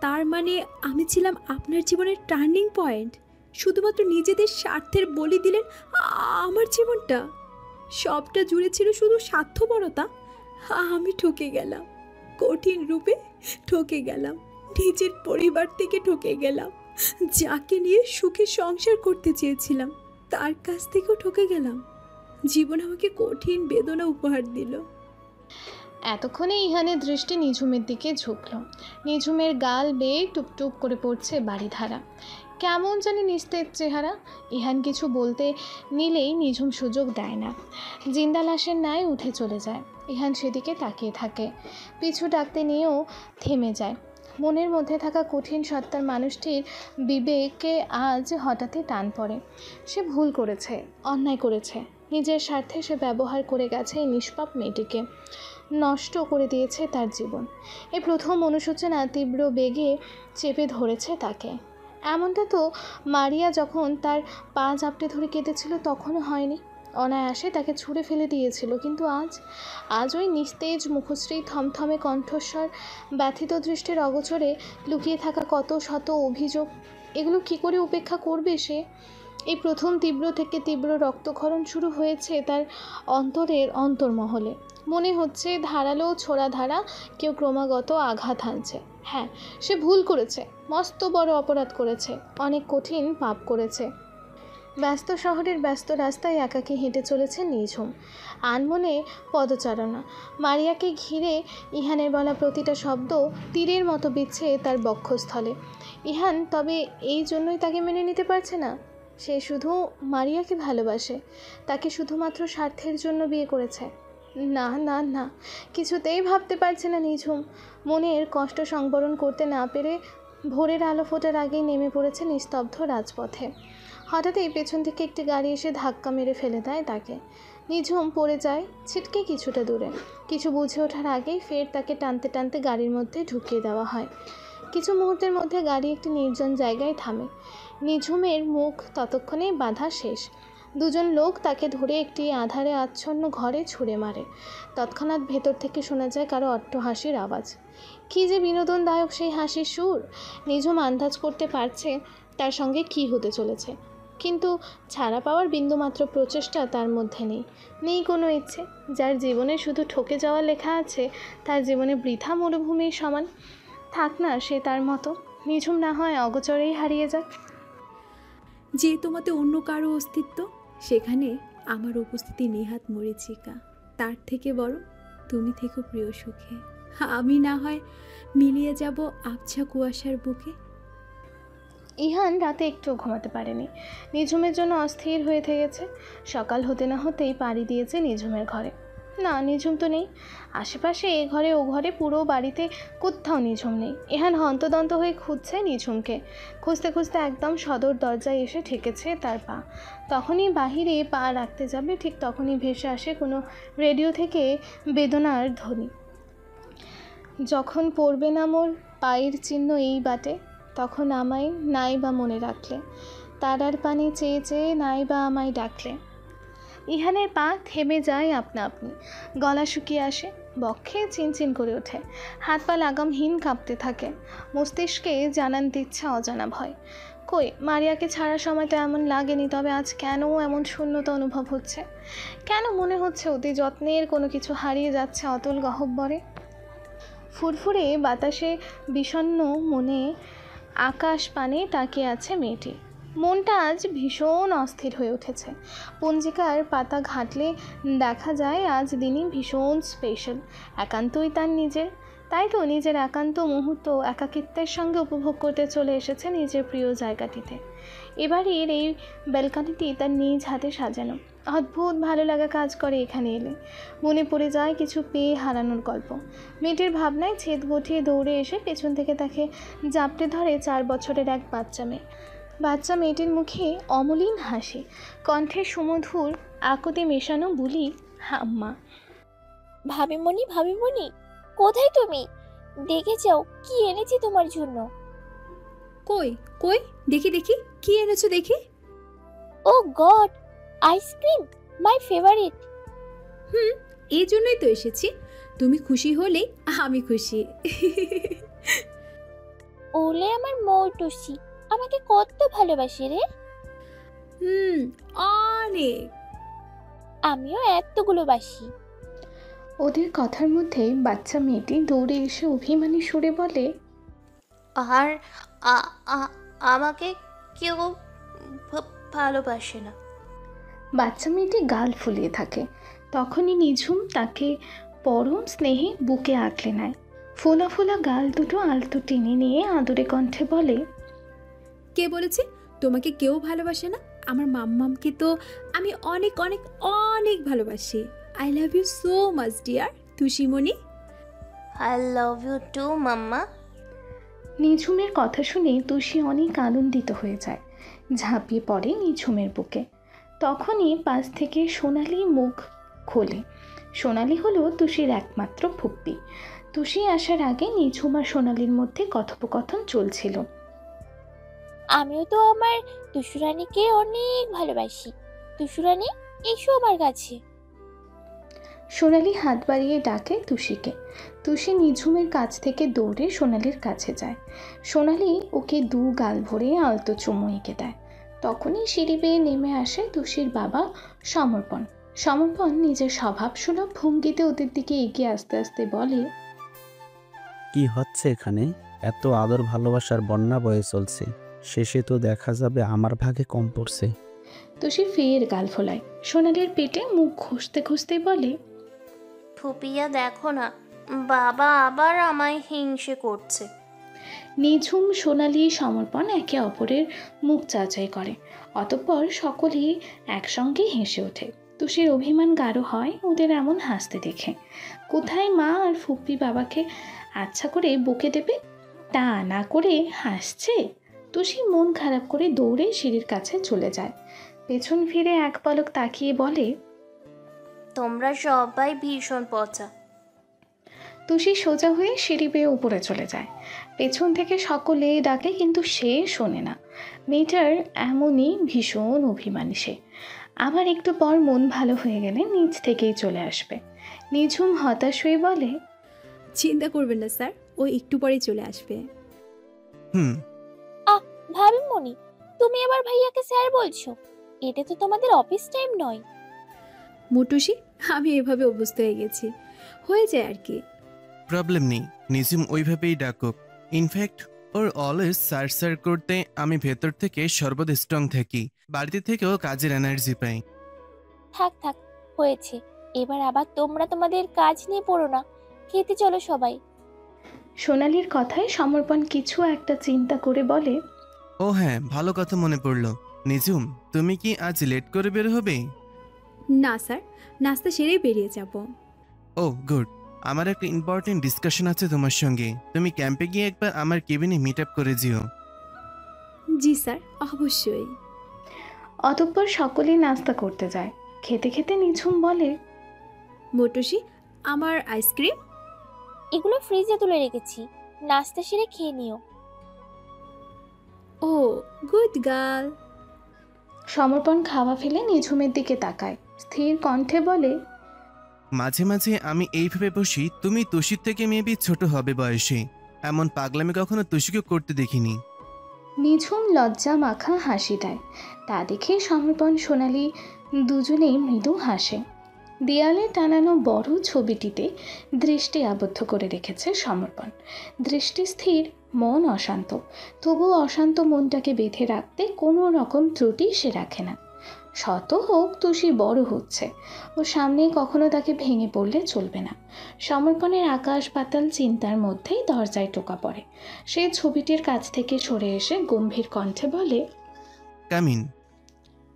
তার মানে আমি ছিলাম আপনার জীবনের টার্নিং পয়েন্ট। শুধুমাত্র নিজেদের স্বার্থের বলি দিলেন আমার জীবনটা। সবটা জুড়ে ছিল শুধু স্বার্থপরতা। আমি ঠকে গেলাম, কঠিন রূপে ঠকে গেলাম, নিজের পরিবার থেকে ঠকে গেলাম, যাকে নিয়ে সুখে সংসার করতে চেয়েছিলাম তার কাছ থেকেও ঠকে গেলাম। জীবন আমাকে কঠিন বেদনা উপহার দিল। এতক্ষণে ইহানের দৃষ্টি নিঝুমের দিকে ঝুঁকল। নিঝুমের গাল বেয়ে টুপটুপ করে পড়ছে বাড়িধারা। কেমন জানি নিস্তেজ চেহারা। ইহান কিছু বলতে নিলেই নিঝুম সুযোগ দেয় না, জিন্দা লাশের ন্যায় উঠে চলে যায়। ইহান সেদিকে তাকিয়ে থাকে, পিছু ডাকতে নিয়েও থেমে যায়। মনের মধ্যে থাকা কঠিন সত্তার মানুষটির বিবেকে আজ হঠাৎই টান পড়ে। সে ভুল করেছে, অন্যায় করেছে। নিজের স্বার্থে সে ব্যবহার করে গেছে এই নিষ্পাপ মেয়েটিকে, নষ্ট করে দিয়েছে তার জীবন। এই প্রথম অনুশোচনা তীব্র বেগে চেপে ধরেছে তাকে। এমনটা তো মারিয়া যখন তার পা জাপটে ধরে কেঁদেছিল তখনও হয়নি। অনায়াসে তাকে ছুঁড়ে ফেলে দিয়েছিল, কিন্তু আজ ওই নিস্তেজ মুখশ্রী, থমথমে কণ্ঠস্বর, ব্যথিত দৃষ্টির অগোচরে লুকিয়ে থাকা কত শত অভিযোগ, এগুলো কি করে উপেক্ষা করবে সে? এই প্রথম তীব্র থেকে তীব্র রক্তক্ষরণ শুরু হয়েছে তার অন্তরের অন্তর্মহলে। মনে হচ্ছে ধারালো ছোড়া ধারা কেউ ক্রমাগত আঘাত হানছে। হ্যাঁ, সে ভুল করেছে, মস্ত বড় অপরাধ করেছে, অনেক কঠিন পাপ করেছে। ব্যস্ত শহরের ব্যস্ত রাস্তায় একাকী হেঁটে চলেছে নিঝুম, আনমনে পদচারণা। মারিয়াকে ঘিরে ইহানের বলা প্রতিটা শব্দ তীরের মতো বিচ্ছে তার বক্ষস্থলে। ইহান তবে এই জন্যই তাকে মেনে নিতে পারছে না। সে শুধু মারিয়াকে ভালোবাসে, তাকে শুধুমাত্র স্বার্থের জন্য বিয়ে করেছে। না না না, কিছুতেই ভাবতে পারছে না নিঝুম। মনের কষ্ট সংবরণ করতে না পেরে ভোরের আলো ফোটার আগেই নেমে পড়েছে নিস্তব্ধ রাজপথে। হঠাৎই পেছন থেকে একটি গাড়ি এসে ধাক্কা মেরে ফেলে দেয় তাকে। নিঝুম পড়ে যায় ছিটকে কিছুটা দূরে। কিছু বুঝে ওঠার আগেই ফের তাকে টানতে টানতে গাড়ির মধ্যে ঢুকিয়ে দেওয়া হয়। কিছু মুহূর্তের মধ্যে গাড়ি একটি নির্জন জায়গায় থামে। নিঝুমের মুখ ততক্ষণে বাধা শেষ। দুজন লোক তাকে ধরে একটি আধারে আচ্ছন্ন ঘরে ছুঁড়ে মারে। তৎক্ষণাৎ ভেতর থেকে শোনা যায় কারো অট্টহাসির আওয়াজ। কী যে বিনোদনদায়ক সেই হাসির সুর! নিঝুম আন্দাজ করতে পারছে তার সঙ্গে কী হতে চলেছে, কিন্তু ছাড়া পাওয়ার বিন্দুমাত্র প্রচেষ্টা তার মধ্যে নেই কোনো ইচ্ছে। যার জীবনে শুধু ঠকে যাওয়া লেখা আছে তার জীবনে বৃথা মরুভূমির সমান। থাক না সে তার মতো, নিঝুম না হয় অগোচরেই হারিয়ে যাক। যে তোমাতে অন্য কারো অস্তিত্ব, সেখানে আমার উপস্থিতি নেহাত মরীচিকা। তার থেকে বরং তুমি থেকো প্রিয় সুখে। আমি না হয় মিলিয়ে যাব আবছা কুয়াশার বুকে। ইহান রাতে একটুও ঘুমাতে পারেনি। নিঝুমের জন্য অস্থির হয়ে থেকেছে। সকাল হতে না হতেই পাড়ি দিয়েছে নিঝুমের ঘরে। না, নিঝুম তো নেই। আশেপাশে এ ঘরে ও ঘরে, পুরো বাড়িতে কোথাও নিঝুম নেই। ইহান হন্তদন্ত হয়ে খুঁজছে নিঝুমকে। খুঁজতে খুঁজতে একদম সদর দরজায় এসে ঠেকেছে তার পা। তখনই বাহিরে পা রাখতে যাবে, ঠিক তখনই ভেসে আসে কোনো রেডিও থেকে বেদনার ধ্বনি। যখন পড়বে না মোর পায়ের চিহ্ন এই বাটে, তখন আমায় নাই বা মনে রাখলে, তারার পানে চেয়ে চেয়ে নাই বা আমায় ডাকলে। ইহানের পা থেমে যায় আপনা আপনি। গলা শুকিয়ে আসে, বক্ষে চিনচিন করে ওঠে, হাত পা লাগামহীন কাঁপতে থাকে। মস্তিষ্কে জানান দিচ্ছে অজানা ভয়। কই, মারিয়াকে ছাড়ার সময় তো এমন লাগেনি, তবে আজ কেন এমন শূন্যতা অনুভব হচ্ছে? কেন মনে হচ্ছে অতি যত্নের কোনো কিছু হারিয়ে যাচ্ছে অতুল গহ্বরে? ফুরফুরে বাতাসে বিষণ্ণ মনে আকাশ পানে তাকিয়ে আছে মেয়েটি। মনটা আজ ভীষণ অস্থির হয়ে উঠেছে। পঞ্জিকার পাতা ঘাঁটলে দেখা যায় আজ দিনই ভীষণ স্পেশাল, একান্তই তার নিজের। তাই তো নিজের একান্ত মুহূর্ত একাকিত্বের সঙ্গে উপভোগ করতে চলে এসেছে নিজের প্রিয় জায়গাটিতে। এবারের এই ব্যালকনিটি তার নিজ হাতে সাজানো। অদ্ভুত ভালো লাগা কাজ করে এখানে এলে। মনে পড়ে যায় কিছু পেয়ে হারানোর গল্প। মেয়েটির ভাবনায় ছেদ গঠিয়ে দৌড়ে এসে পেছন থেকে তাকে জাপটে ধরে 4 বছরের এক বাচ্চা মেয়ে। বাচ্চা মেয়েটির মুখে অমলিন হাসি, কণ্ঠে সুমধুর আকুতি মেশানো বুলি হাম্মা। ভাবিমণি, ভাবিমণি, কোথায় তুমি? দেখে যাও কি এনেছি তোমার জন্য। কই কই, দেখি দেখি, কি এনেছো দেখি। ও গড, আইসক্রিম, মাই ফেভারিট। এই জন্যই তো এসেছি। তুমি খুশি হলে আমি খুশি। ওলে আমার মৌটুসি আমাকে কত ভালোবাসে রে। অনেক। আমিও এতগুলো বাসি। ওদের কথার মধ্যে বাচ্চা মেয়েটি দৌড়ে এসে অভিমানী সুরে বলে, আর আমাকে কেউ ভালোবাসে না। বাচ্চা মেয়েটি গাল ফুলিয়ে থাকে। তখনই নিঝুম তাকে পরম স্নেহে বুকে আঁকলে নেয়। ফোলা ফোলা গাল দুটো আলতো টেনে নিয়ে আদরে কণ্ঠে বলে, কে বলেছে তোমাকে কেউ ভালোবাসে না? আমার মাম্মামকে তো আমি অনেক অনেক অনেক ভালোবাসি। I love you so much dear Tushimoni. I love you too mamma. নিঝুমের কথা শুনে তুষি অনেক আনন্দিত হয়ে যায়, ঝাঁপিয়ে পড়ে নিঝুমের বুকে। তখনই পাশ থেকে সোনালি মুখ খোলে। সোনালি হলো তুষির একমাত্র ফুপ্পি। তুষি আসার আগে নিঝুম আর সোনালির মধ্যে কথোপকথন চলছিল। আমিও তো আমার তুষুরানীকে অনেক ভালোবাসি। তুষুরানী, এসো আমার কাছে। সোনালি হাত বাড়িয়ে ডাকে তুষিকে। তুষি নিঝুমের কাছ থেকে দৌড়ে সোনালির কাছে যায়। সোনালি ওকে 2 গাল ভরে আলতো চুমু এঁকে দেয়। তখনই সিঁড়ি বেয়ে নেমে আসে তুষির বাবা সমর্পণ। সমর্পণ নিজের স্বভাবসুলভ ভঙ্গিতে ওদের দিকে এগিয়ে আসতে আসতে বলে, কি হচ্ছে এখানে? এত আদর ভালোবাসার বন্যা বয়ে চলছে, শেষে তো দেখা যাবে আমার ভাগে কম পড়ছে। তুষি ফের গাল ফোলায়। সোনালির পেটে মুখ ঘষতে ঘষতে বলে, ফুপিয়া দেখো না, বাবা আবার আমায় হিংসে করছে। নিঝুম, সোনালি, সমর্পণ একে অপরের মুখ যাচাই করে। অতঃপর সকলেই একসঙ্গে হেসে ওঠে। তুষির অভিমান গাঢ় হয় ওদের এমন হাসতে দেখে। কোথায় মা আর ফুপ্পি বাবাকে আচ্ছা করে বকে দেবে, তা না করে হাসছে। তুষি মন খারাপ করে দৌড়ে সিঁড়ির কাছে চলে যায়। পেছন ফিরে এক পলক তাকিয়ে বলে, তোমরা সবাই ভীষণ পচা। তুষি সোজা হয়ে সিঁড়ি বেয়ে উপরে চলে যায়। পেছন থেকে সকলে ডাকে কিন্তু সে শোনে না। মেয়েটার এমনই ভীষণ অভিমানী সে। আবার একটু পর মন ভালো হয়ে গেলে নিজ থেকেই চলে আসবে। নিঝুম হতাশ হয়ে বলে, চিন্তা করবেন না স্যার, ও একটু পরেই চলে আসবে। ভাবিমণি, তুমি আবার ভাইয়াকে স্যার বলছো? এটা তো তোমাদের অফিস টাইম নয়। মোটুসি, আমি এভাবে অভ্যস্ত হয়ে গেছি, হয়ে যায় আর কি। প্রবলেম নেই, নিঝুম ওইভাবেই ডাকুক। ইনফ্যাক্ট ওর অলওয়েজ স্যার স্যার করতে আমি ভেতর থেকে সর্বদা স্ট্রং থাকি। বাড়িতে থেকেও কাজের এনার্জি পাই। থাক থাক, হয়েছে। এবার আবার তোমরা তোমাদের কাজ নিয়ে পড়ো না। খেতে চলো সবাই। সোনালির কথায় সমর্পণ কিছু একটা চিন্তা করে বলে, ও হ্যাঁ, ভালো কথা মনে পড়লো। নিঝুম, তুমি কি আজ লেট করে বের হবে? না স্যার, নাস্তা সেরেই বেরিয়ে যাব। ও গুড। আমার একটা ইম্পর্টেন্ট ডিসকাশন আছে তোমার সঙ্গে। তুমি ক্যাম্পে গিয়ে একবার আমার কেবিনে মিট আপ করে যেও। জি স্যার, অবশ্যই। অতঃপর সকলেই নাস্তা করতে যায়। খেতে খেতে নিঝুম বলে, মোটুসি, আমার আইসক্রিম। এগুলো ফ্রিজে তুলে রেখেছি, নাস্তা সেরে খেয়ে নিও। ও গুড গার্ল। সমর্পণ খাওয়া ফেলে নিঝুমের দিকে তাকায়, স্থির কণ্ঠে বলে, মাঝে মাঝে আমি এইভাবে বসি, তুমি তুষির থেকে মেবি ছোট হবে বয়সে। এমন পাগলামি কখনো তুষিকে করতে দেখিনি। নিঝুম লজ্জা মাখা হাসি দেয়। তা দেখে সমর্পণ সোনালি দুজনেই মৃদু হাসে। দেয়ালে টানানো বড় ছবিটিতে দৃষ্টি আবদ্ধ করে রেখেছে সমর্পণ। দৃষ্টি স্থির, মন অশান্ত। তবুও অশান্ত মনটাকে বেঁধে রাখতে কোনো রকম ত্রুটি সে রাখে না। শত হোক তুষি বড় হচ্ছে, ও সামনে কখনো তাকে ভেঙে পড়লে চলবে না। সমর্পণের আকাশ পাতাল চিন্তার মধ্যেই দরজায় টোকা পড়ে। সে ছবিটির কাছ থেকে সরে এসে গম্ভীর কণ্ঠে বলে, কামিন।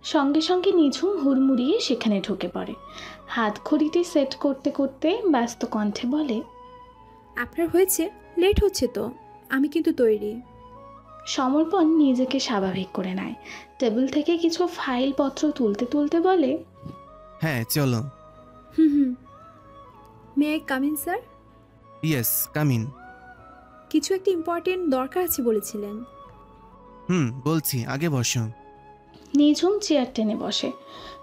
সঙ্গে সঙ্গে নিঝুম হুড়মুড়িয়ে সেখানে ঢুকে পড়ে। হাত ঘড়িটি সেট করতে করতে ব্যস্ত কণ্ঠে বলে, আপনার হয়েছে? লেট হচ্ছে তো, আমি কিন্তু তৈরি। সমর্পণ নিজেকে স্বাভাবিক করে নেয়। টেবিল থেকে কিছু ফাইলপত্র তুলতে তুলতে বলে, হ্যাঁ চলো। হুম। May I come in sir? Yes, come in. কিছু একটা ইম্পর্টেন্ট দরকার আছে বলেছিলেন। বলছি, আগে বসো। নিঝুম চেয়ার টেনে বসে।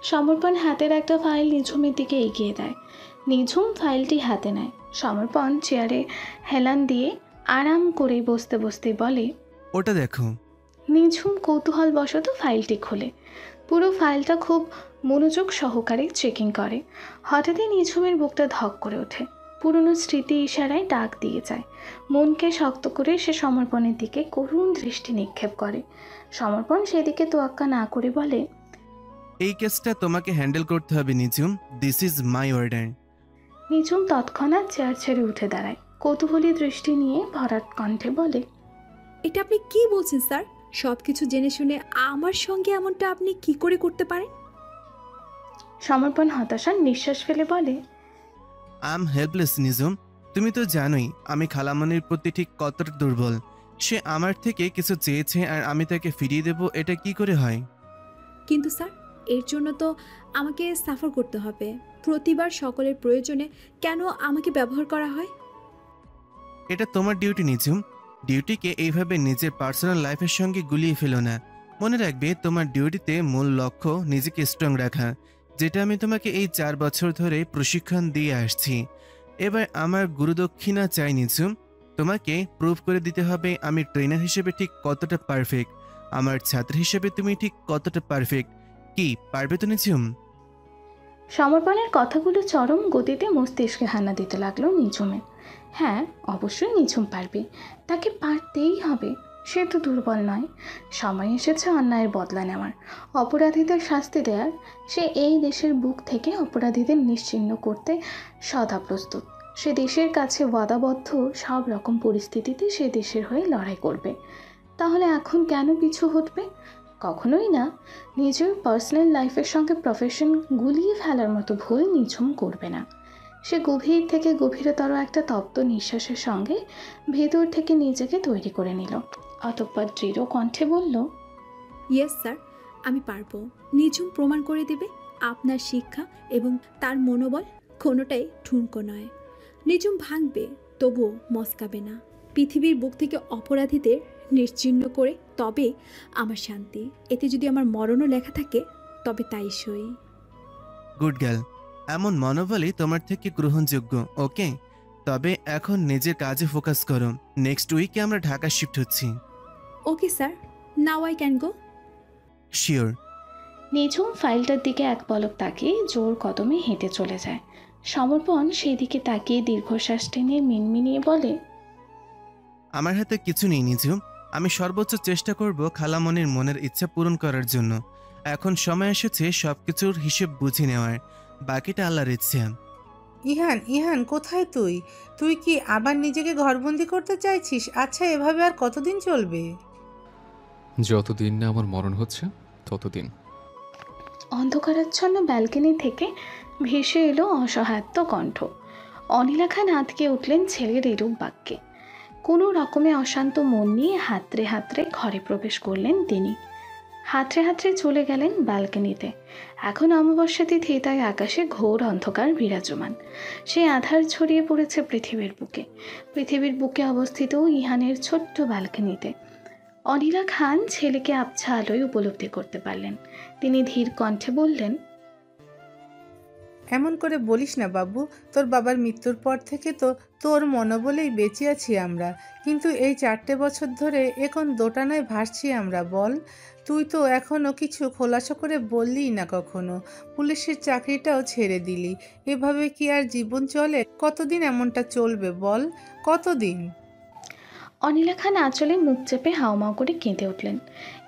সমর্পণ হাতের একটা ফাইল নিঝুমের দিকে এগিয়ে দেয়। নিঝুম ফাইলটি হাতে নেয়। সমর্পণ চেয়ারে হেলান দিয়ে আরাম করে বসতে বসতে বলে, ওটা দেখো। নিঝুম কৌতূহলবশত ফাইলটি খোলে। পুরো ফাইলটা খুব মনোযোগ সহকারে চেকিং করে। হঠাৎই নিঝুমের বুকটা ধক করে ওঠে। পুরনো স্মৃতি ইশারায় ডাক দিয়ে যায়। মনকে শক্ত করে সে সমর্পণের দিকে করুণ দৃষ্টি নিক্ষেপ করে। সমর্পণ সেদিকে তোয়াক্কা না করে বলে, এই কেসটা তোমাকে হ্যান্ডেল করতে হবে Nijhum. This is my order. Nijhum তৎক্ষণাৎ চেয়ার ছেড়ে উঠে দাঁড়ায়। কৌতূহলী দৃষ্টি নিয়ে ভরাট কণ্ঠে বলে, এটা আপনি কি বলছেন স্যার? সব কিছু জেনে শুনে আমার সঙ্গে এমনটা আপনি কি করে করতে পারেন? সমর্পণ হতাশার নিঃশ্বাস ফেলে বলে, আই এম হেল্পলেস নিঝুম। তুমি তো জানোই আমি খালামনির প্রতি ঠিক কতটা দুর্বল। সে আমার থেকে কিছু চেয়েছে আর আমি তাকে ফিরিয়ে দেব, এটা কি করে হয়? কিন্তু স্যার, এর জন্য তো আমাকে সাফার করতে হবে। প্রতিবার সকলের প্রয়োজনে কেন আমাকে ব্যবহার করা হয়? এটা তোমার ডিউটি নিঝুম। ডিউটিকে এইভাবে নিজের পার্সোনাল লাইফের সঙ্গে গুলিয়ে ফেলো না। মনে রাখবে, তোমার ডিউটিতে মূল লক্ষ্য নিজেকে স্ট্রং রাখা, যেটা আমি তোমাকে এই 4 বছর ধরে প্রশিক্ষণ দিয়ে আসছি। এবার আমার গুরুদক্ষিণা চাই নিঝুম। তোমাকে প্রুভ করে দিতে হবে আমি ট্রেনার হিসেবে ঠিক কতটা পারফেক্ট, আমার ছাত্র হিসেবে তুমি ঠিক কতটা পারফেক্ট। কি পারবে তো নিঝুম? সমর্পণের কথাগুলো চরম গতিতে মস্তিষ্কে হানা দিতে লাগলো নিঝুমের। হ্যাঁ, অবশ্যই নিঝুম পারবে। তাকে পারতেই হবে। সে তো দুর্বল নয়। সময় এসেছে অন্যায়ের বদলা নেওয়ার, অপরাধীদের শাস্তি দেওয়ার। সে এই দেশের বুক থেকে অপরাধীদের নিশ্চিহ্ন করতে সদা প্রস্তুত। সে দেশের কাছে ওয়াদাবদ্ধ, সব রকম পরিস্থিতিতে সে দেশের হয়ে লড়াই করবে। তাহলে এখন কেন পিছু হটবে? কখনোই না। নিজের পার্সোনাল লাইফের সঙ্গে প্রফেশন গুলিয়ে ফেলার মতো ভুল নিঝুম করবে না। সে গভীর থেকে গভীরতর একটা তপ্ত নিঃশ্বাসের সঙ্গে ভেতর থেকে নিজেকে তৈরি করে নিল। অতঃপর দৃঢ় কণ্ঠে বলল, ইয়েস স্যার, আমি পারবো। নিঝুম প্রমাণ করে দেবে আপনার শিক্ষা এবং তার মনোবল কোনোটাই ঠুনকো নয়। নিঝুম ভাঙবে, তবুও মস্কাবে না। পৃথিবীর বুক থেকে অপরাধীদের নিশ্চিহ্ন করে তবে আমার শান্তি। এতে যদি আমার মরণও লেখা থাকে তবে তাই সই। গুড গার্ল, এমন মনোবলই তোমার থেকে গ্রহণযোগ্য। ওকে, তবে এখন নিজের কাজে ফোকাস করো। নেক্সট উইকে আমরা ঢাকা শিফট হচ্ছি। Okay sir, now I can go. Sure. Nijhum ফাইলটার দিকে এক পলক তাকিয়ে জোর কদমে হেঁটে চলে যায়। সমর্পণ সেই দিকে তাকিয়ে দীর্ঘশ্বাস টেনে মিনমিনিয়ে বলে, আমার হাতে কিছু নেই নিঝুম। আমি সর্বোচ্চ চেষ্টা করব খালামণির মনের ইচ্ছা পূরণ করার জন্য। এখন সময় এসেছে সবকিছুর হিসেব বুঝে নেওয়ার। বাকিটা আল্লাহর ইচ্ছা। ইহান, ইহান, কোথায় তুই? তুই কি আবার নিজেকে ঘরবন্দি করতে চাইছিস? আচ্ছা, এভাবে আর কতদিন চলবে? যতদিন না আমার মরণ হচ্ছে ততদিন। অন্ধকারাচ্ছন্ন ব্যালকনি থেকে ভেসে এলো অসহায়ত্ব কণ্ঠ। অনিলা খান আঁতকে উঠলেন ছেলের এরূপ বাক্যে। কোনো রকমে অশান্ত মন নিয়ে হাতড়ে হাতড়ে ঘরে প্রবেশ করলেন তিনি। হাতড়ে হাতড়ে চলে গেলেন ব্যালকনিতে। এখন অমাবস্যা তিথি, তাই আকাশে ঘোর অন্ধকার বিরাজমান। সেই আধার ছড়িয়ে পড়েছে পৃথিবীর বুকে। পৃথিবীর বুকে অবস্থিত ইহানের ছোট্ট ব্যালকনিতে অনিলা খান ছেলেকে আবছা আলোয় উপলব্ধি করতে পারলেন। তিনি ধীর কণ্ঠে বললেন, এমন করে বলিস না বাবু, তোর বাবার মৃত্যুর পর থেকে তো তোর মনোবলেই বেঁচে আছি আমরা। কিন্তু এই 4টে বছর ধরে এখন দোটানায় ভাসছি আমরা। বল, তুই তো এখনও কিছু খোলাসা করে বললিই না কখনো। পুলিশের চাকরিটাও ছেড়ে দিলি। এভাবে কি আর জীবন চলে? কতদিন এমনটা চলবে বল, কতদিন? অনিলা খান আঁচলে মুখ চেপে হাওমাও করে কেঁদে উঠলেন।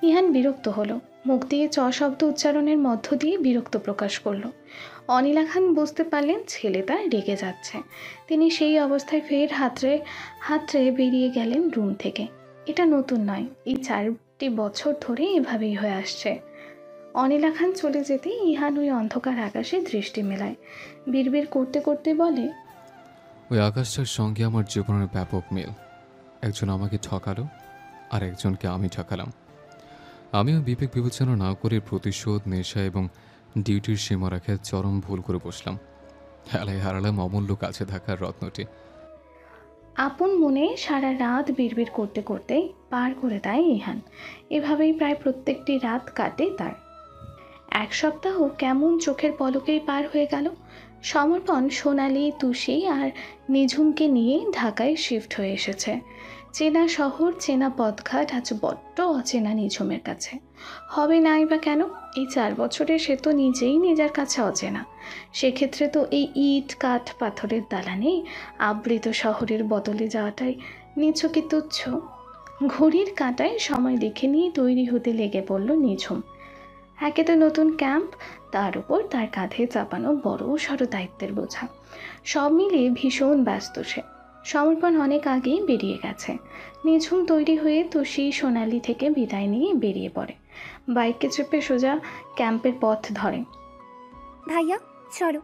ইহান বিরক্ত হলো। মুখ দিয়ে চ শব্দ উচ্চারণের মধ্য দিয়ে বিরক্ত প্রকাশ করলো। অনিলা খান বুঝতে পারলেন ছেলে তার রেগে যাচ্ছে। তিনি সেই অবস্থায় ফের হাতড়ে হাতড়ে বেরিয়ে গেলেন রুম থেকে। এটা নতুন নয়, এই 4টি বছর ধরে এভাবেই হয়ে আসছে। অনিলা খান চলে যেতে ইহান ওই অন্ধকার আকাশে দৃষ্টি মেলায়। বিড়বিড় করতে করতে বলে, ওই আকাশটার সঙ্গে আমার জীবনের ব্যাপক মিল। একজন আমাকে ঠকালো আর একজনকে আমি ঠকালাম। আমিও বিবেক বিবেচনা না করে প্রতিশোধ, নেশা এবং ডিউটির সীমা রাখায় চরম ভুল করে বসলাম। হেলায় হারালাম অমূল্য কাছে থাকার রত্নটি। আপন মনে সারা রাত বিড়বিড় করতে করতে পার করে দেয় ইহান। এভাবেই প্রায় প্রত্যেকটি রাত কাটে তার। 1 সপ্তাহ কেমন চোখের পলকেই পার হয়ে গেল। সমর্পণ সোনালি, তুষি আর নিঝুমকে নিয়ে ঢাকায় শিফট হয়ে এসেছে। চেনা শহর, চেনা পথঘাট আজ বড্ড অচেনা নিঝুমের কাছে। হবে নাই বা কেন? এই 4 বছরে সে তো নিজেই নিজের কাছে অচেনা। সেক্ষেত্রে তো এই ইট কাঠ পাথরের দালানে আবৃত শহরের বদলে যাওয়াটাই নিছকই তুচ্ছ। ঘড়ির কাঁটায় সময় দেখে নিয়ে তৈরি হতে লেগে পড়ল নিঝুম। একে তো নতুন ক্যাম্প, তার উপর তার কাঁধে চাপানো বড় সড় দায়িত্বের বোঝা। সব মিলিয়ে ভীষণ ব্যস্ত সে। সমর্পণ অনেক আগেই বেরিয়ে গেছে। নিঝুম তৈরি হয়ে তুষি, সোনালি থেকে বিদায় নিয়ে বেরিয়ে পড়ে। বাইকে চেপে সোজা ক্যাম্পের পথ ধরে। ভাইয়া চলো,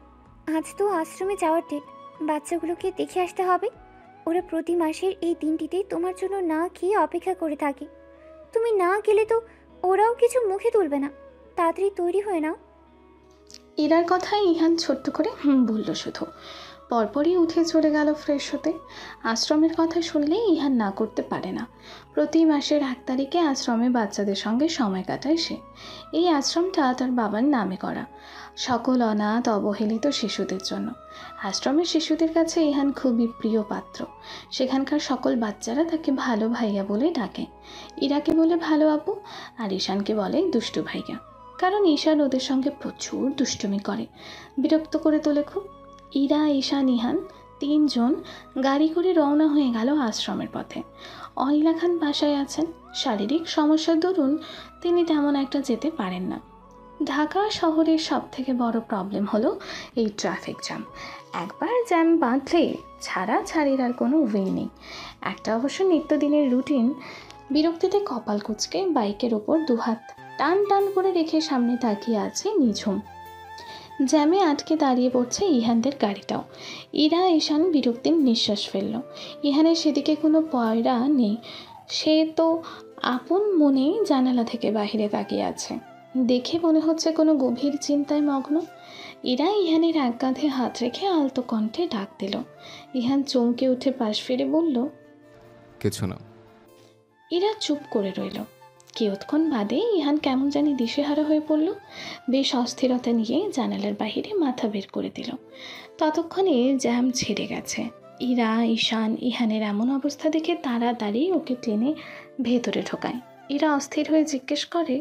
আজ তো আশ্রমে যাওয়ার ডেট। বাচ্চাগুলোকে দেখে আসতে হবে। ওরা প্রতি মাসের এই দিনটিতে তোমার জন্য না খেয়ে অপেক্ষা করে থাকে। তুমি না গেলে তো ওরাও কিছু মুখে তুলবে না। তাড়াতাড়ি তৈরি হয়ে নাও। ইরার কথায় ইহান ছোট্ট করে বলল শুধু। পরপরই উঠে চলে গেল ফ্রেশ হতে। আশ্রমের কথা শুনলে ইহান না করতে পারে না। প্রতি মাসের 1 তারিখে আশ্রমে বাচ্চাদের সঙ্গে সময় কাটায় সে। এই আশ্রমটা তার বাবার নামে করা, সকল অনাথ অবহেলিত শিশুদের জন্য। আশ্রমের শিশুদের কাছে ইহান খুবই প্রিয় পাত্র। সেখানকার সকল বাচ্চারা তাকে ভালো ভাইয়া বলে ডাকে। ইরাকে বলে ভালো আপু, আর ঈশানকে বলে দুষ্টু ভাইয়া। কারণ ঈশান ওদের সঙ্গে প্রচুর দুষ্টুমি করে, বিরক্ত করে তোলে খুব। ইরা, ঈশান, ইহান 3 জন গাড়ি করে রওনা হয়ে গেল আশ্রমের পথে। অনিলা খান বাসায় আছেন। শারীরিক সমস্যার দরুন তিনি তেমন একটা যেতে পারেন না। ঢাকা শহরের সবথেকে বড় প্রবলেম হলো এই ট্রাফিক জ্যাম। একবার জ্যাম বাঁধলে ছাড়াছাড়ির আর কোনো ওয়ে নেই। একটা অবশ্য নিত্যদিনের রুটিন। বিরক্তিতে কপাল কুঁচকে বাইকের ওপর 2 হাত টান টান করে রেখে সামনে তাকিয়ে আছে নিঝুম। জ্যামে আটকে দাঁড়িয়ে পড়ছে ইহানদের গাড়িটাও। ইরা, ঈশান বিরক্তির নিঃশ্বাস ফেলল। ইহানের সেদিকে কোনো পয়রা নেই। সে তো আপন মনে জানালা থেকে বাইরে তাকিয়ে আছে। দেখে মনে হচ্ছে কোনো গভীর চিন্তায় মগ্ন। ইরা ইহানের এক কাঁধে হাত রেখে আলতো কণ্ঠে ডাক দিল। ইহান চমকে উঠে পাশ ফিরে বলল, কিছু না। ইরা চুপ করে রইল। কিয়ৎক্ষণ বাদে ইহান কেমন জানি দিশেহারা হয়ে পড়ল। বেশ অস্থিরতা নিয়ে জানালার বাহিরে মাথা বের করে দিল। ততক্ষণে জ্যাম ছেড়ে গেছে। ইরা, ঈশান, ইহানের এমন অবস্থা দেখে তাড়াতাড়ি ওকে টেনে ভেতরে ঢোকায়। ইরা অস্থির হয়ে জিজ্ঞেস করে,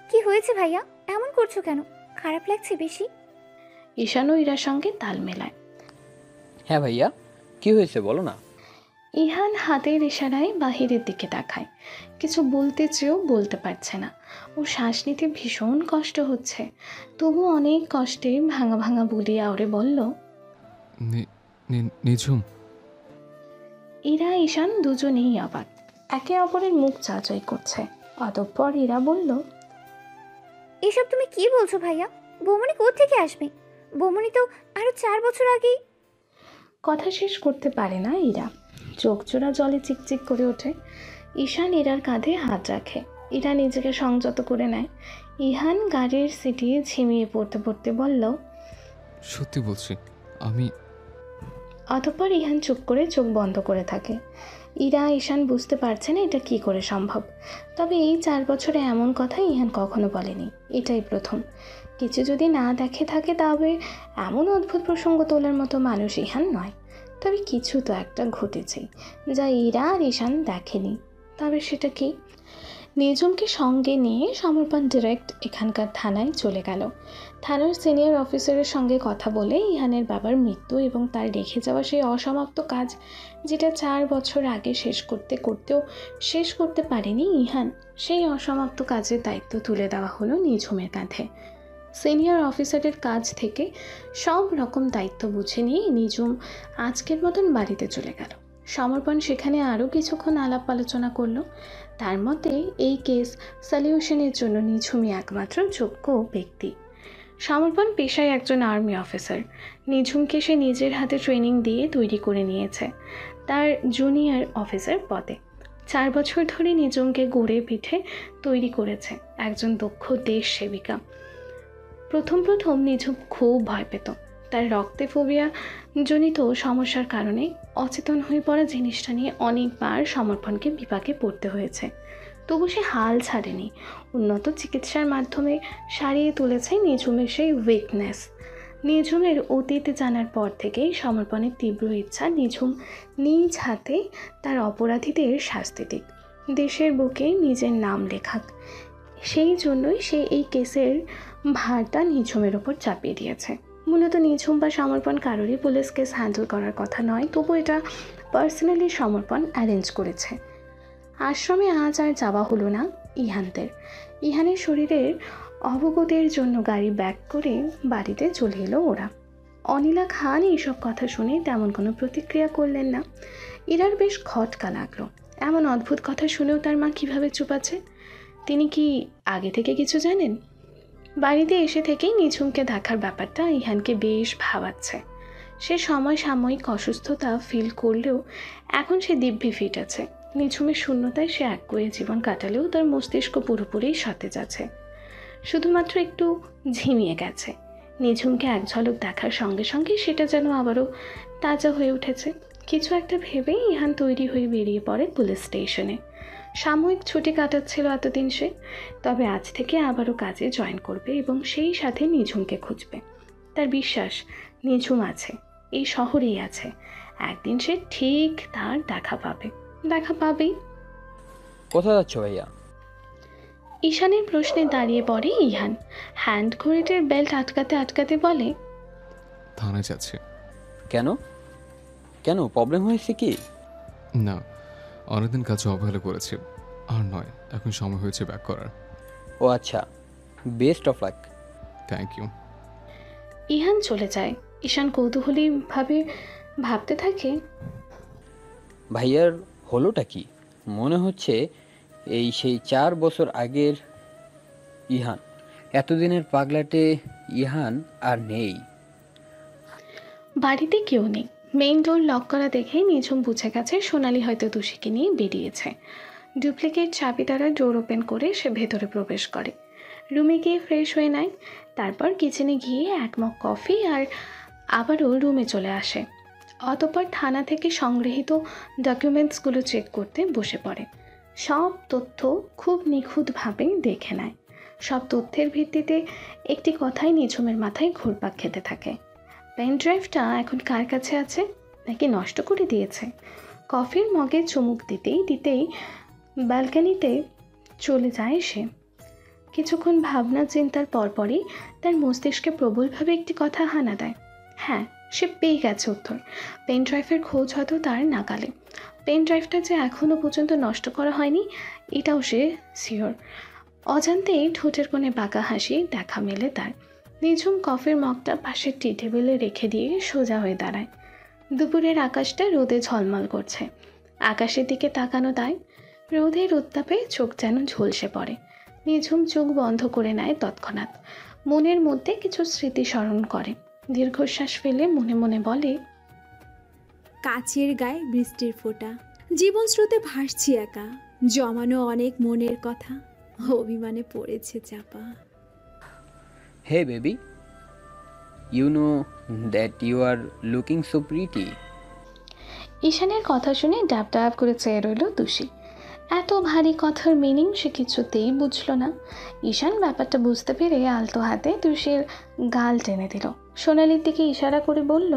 কি হয়েছে ভাইয়া? এমন করছো কেন? খারাপ লাগছে বেশি? ঈশানও ইরার সঙ্গে তাল মেলায়। হ্যাঁ ভাইয়া, কি হয়েছে বলো না। ইহান হাতের ইশারায় বাহিরের দিকে তাকায়। কিছু বলতে চেয়েও বলতে পারছে না। ও শ্বাস নিতে ভীষণ কষ্ট হচ্ছে। তবু অনেক কষ্টে ভাঙা ভাঙা বলি আওড়ে বলল, নিঝুম। ইরা ঈশান দুজনেই অবাক, একে অপরের মুখ চাচাই করছে। অতঃপর ইরা বলল, এসব তুমি কি বলছো ভাইয়া? বৌমনি কোত্থেকে আসবে? বৌমনি তো আরো 4 বছর আগেই। কথা শেষ করতে পারে না ইরা। চোখ জোড়া জলে চিকচিক করে ওঠে। ঈশান ইরার কাঁধে হাত রাখে। ইরা নিজেকে সংযত করে নেয়। ইহান গাড়ির সিটে ঝিমিয়ে পড়তে পড়তে বলল, সত্যি বলছি আমি। অতঃপর ইহান চুপ করে চোখ বন্ধ করে থাকে। ইরা, ঈশান বুঝতে পারছে না এটা কি করে সম্ভব। তবে এই 4 বছরে এমন কথা ইহান কখনো বলেনি, এটাই প্রথম। কিছু যদি না দেখে থাকে তবে এমন অদ্ভুত প্রসঙ্গ তোলার মতো মানুষ ইহান নয়। তবে কিছু তো একটা ঘটেছেই, যা ইরা আর ঈশান দেখেনি। তবে সেটা কি? নিঝুমকে সঙ্গে নিয়ে সমর্পণ ডিরেক্ট এখানকার থানায় চলে গেল। থানার সিনিয়র অফিসারের সঙ্গে কথা বলে ইহানের বাবার মৃত্যু এবং তার রেখে যাওয়া সেই অসমাপ্ত কাজ, যেটা 4 বছর আগে শেষ করতেও শেষ করতে পারেনি ইহান, সেই অসমাপ্ত কাজের দায়িত্ব তুলে দেওয়া হলো নিঝুমের কাঁধে। সিনিয়র অফিসারের কাছ থেকে সব রকম দায়িত্ব বুঝে নিয়ে নিঝুম আজকের মতন বাড়িতে চলে গেল। সমর্পণ সেখানে আরও কিছুক্ষণ আলাপ আলোচনা করলো। তার মতে এই কেস সলিউশনের জন্য নিঝুমই একমাত্র যোগ্য ব্যক্তি। সমর্পণ পেশায় একজন আর্মি অফিসার। নিঝুমকে সে নিজের হাতে ট্রেনিং দিয়ে তৈরি করে নিয়েছে তার জুনিয়র অফিসার পদে। 4 বছর ধরে নিঝুমকে গড়ে পিঠে তৈরি করেছে একজন দক্ষ দেশ সেবিকা। প্রথম নিঝুম খুব ভয় পেত। তার রক্তে ফোবিয়া জনিত সমস্যার কারণে অচেতন হয়ে পড়া জিনিসটা নিয়ে অনেকবার সমর্পণকে বিপাকে পড়তে হয়েছে। তবু সে হাল ছাড়েনি। উন্নত চিকিৎসার মাধ্যমে সারিয়ে তুলেছে নিঝুমের সেই উইকনেস। নিঝুমের অতীত জানার পর থেকেই সমর্পণের তীব্র ইচ্ছা নিঝুম নিজ হাতে তার অপরাধীদের শাস্তি দিক, দেশের বুকে নিজের নাম লেখাক। সেই জন্যই সে এই কেসের ভারটা নিঝুমের ওপর চাপিয়ে দিয়েছে। মূলত নিঝুম বা সমর্পণ কারোরই পুলিশ কেস হ্যান্ডেল করার কথা নয়, তবু এটা পার্সোনালি সমর্পণ অ্যারেঞ্জ করেছে। আশ্রমে আজ আর যাওয়া হলো না ইহানদের। ইহানের শরীরের অবগতির জন্য গাড়ি ব্যাক করে বাড়িতে চলে এলো ওরা। অনিলা খান এইসব কথা শুনে তেমন কোনো প্রতিক্রিয়া করলেন না। ইরার বেশ খটকা লাগলো। এমন অদ্ভুত কথা শুনেও তার মা কীভাবে চুপ আছে? তিনি কি আগে থেকে কিছু জানেন? বাড়িতে এসে থেকেই নিঝুমকে দেখার ব্যাপারটা ইহানকে বেশ ভাবাচ্ছে। সে সাময়িক অসুস্থতা ফিল করলেও এখন সে দিব্যি ফিট আছে। নিঝুমের শূন্যতায় সে একগুঁয়ে জীবন কাটালেও তার মস্তিষ্ক পুরোপুরি সতেজ আছে, শুধুমাত্র একটু ঝিমিয়ে গেছে। নিঝুমকে এক ঝলক দেখার সঙ্গে সঙ্গে সেটা যেন আবারও তাজা হয়ে উঠেছে। কিছু একটা ভেবেই ইহান তৈরি হয়ে বেরিয়ে পড়ে পুলিশ স্টেশনে। সাময়িক ছুটি কাটাচ্ছিল এতদিন সে, তবে আজ থেকে আবারও কাজে জয়েন করবে এবং সেই সাথে নিঝুমকে খুঁজবে। তার বিশ্বাস নিঝুম আছে, এই শহরেই আছে। একদিন সে ঠিক তার দেখা পাবেই। কোথায় যাচ্ছ ভাইয়া? ঈশানের প্রশ্নে দাঁড়িয়ে পড়ে ইহান। হ্যান্ড ঘড়িটির বেল্ট আটকাতে বলে, থানায় যাচ্ছে। কেন প্রবলেম হয়েছে কি? না, অনেকদিন কাছে অবহেলা করেছে, আর নয়, এখন সময় হয়েছে ব্যাক করার। ও আচ্ছা, best of luck. Thank you. Ihan চলে যায়। ঈশান কৌতূহলীভাবে ভাবতে থাকে, ভাইয়ার হলোটা কি? মনে হচ্ছে এই সেই 4 বছর আগের ইহান। এতদিনের পাগলাটে ইহান আর নেই। বাড়িতে কেউ নেই। মেইন ডোর লক করা দেখেই নিঝুম বুঝে গেছে সোনালি হয়তো তুষিকে নিয়ে বেরিয়েছে। ডুপ্লিকেট চাবি দ্বারা ডোর ওপেন করে সে ভেতরে প্রবেশ করে। রুমে গিয়ে ফ্রেশ হয়ে নেয়, তারপর কিচেনে গিয়ে এক মগ কফি আর আবারও রুমে চলে আসে। অতঃপর থানা থেকে সংগৃহীত ডকুমেন্টসগুলো চেক করতে বসে পড়ে। সব তথ্য খুব নিখুঁতভাবে দেখে নেয়। সব তথ্যের ভিত্তিতে একটি কথাই নিঝুমের মাথায় ঘুরপাক খেতে থাকে। পেন ড্রাইভটা এখন কার কাছে আছে, নাকি নষ্ট করে দিয়েছে? কফির মগে চুমুক দিতেই ব্যালকনিতে চলে যায় সে। কিছুক্ষণ ভাবনা চিন্তার পরপরই তার মস্তিষ্কে প্রবলভাবে একটি কথা হানা দেয়। হ্যাঁ, সে পেয়ে গেছে উত্তর। পেন ড্রাইভের খোঁজ হয়তো তার নাগালে। পেন ড্রাইভটা যে এখনও পর্যন্ত নষ্ট করা হয়নি এটাও সে শিওর। অজান্তেই ঠোঁটের কোণে বাঁকা হাসি দেখা মেলে তার। নিঝুম কফির মগটা পাশের টি টেবিলে রেখে দিয়ে সোজা হয়ে দাঁড়ায়। দুপুরের আকাশটা রোদে ঝলমল করছে। আকাশের দিকে তাকানো দায়। রোদের উত্তাপে চোখ যেন ঝলসে পড়ে। নিঝুম চোখ বন্ধ করে নেয় তৎক্ষণাৎ। মনের মধ্যে কিছু স্মৃতি স্মরণ করে। দীর্ঘশ্বাস ফেলে মনে মনে বলে, কাচের গায়ে বৃষ্টির ফোঁটা, জীবন স্রোতে ভাসছি একা, জমানো অনেক মনের কথা অভিমানে পড়েছে চাপা। Hey baby, you know that you are looking so pretty. ঈশানের কথা শুনে ডাব ডাব করে চেয়ে রইল তুষি। এত ভারী কথার মিনিং সে কিছুতেই বুঝল না। ঈশান ব্যাপারটা বুঝতে পেরে আলতো হাতে তুষির গাল টেনে দিল। সোনালির দিকে ইশারা করে বলল,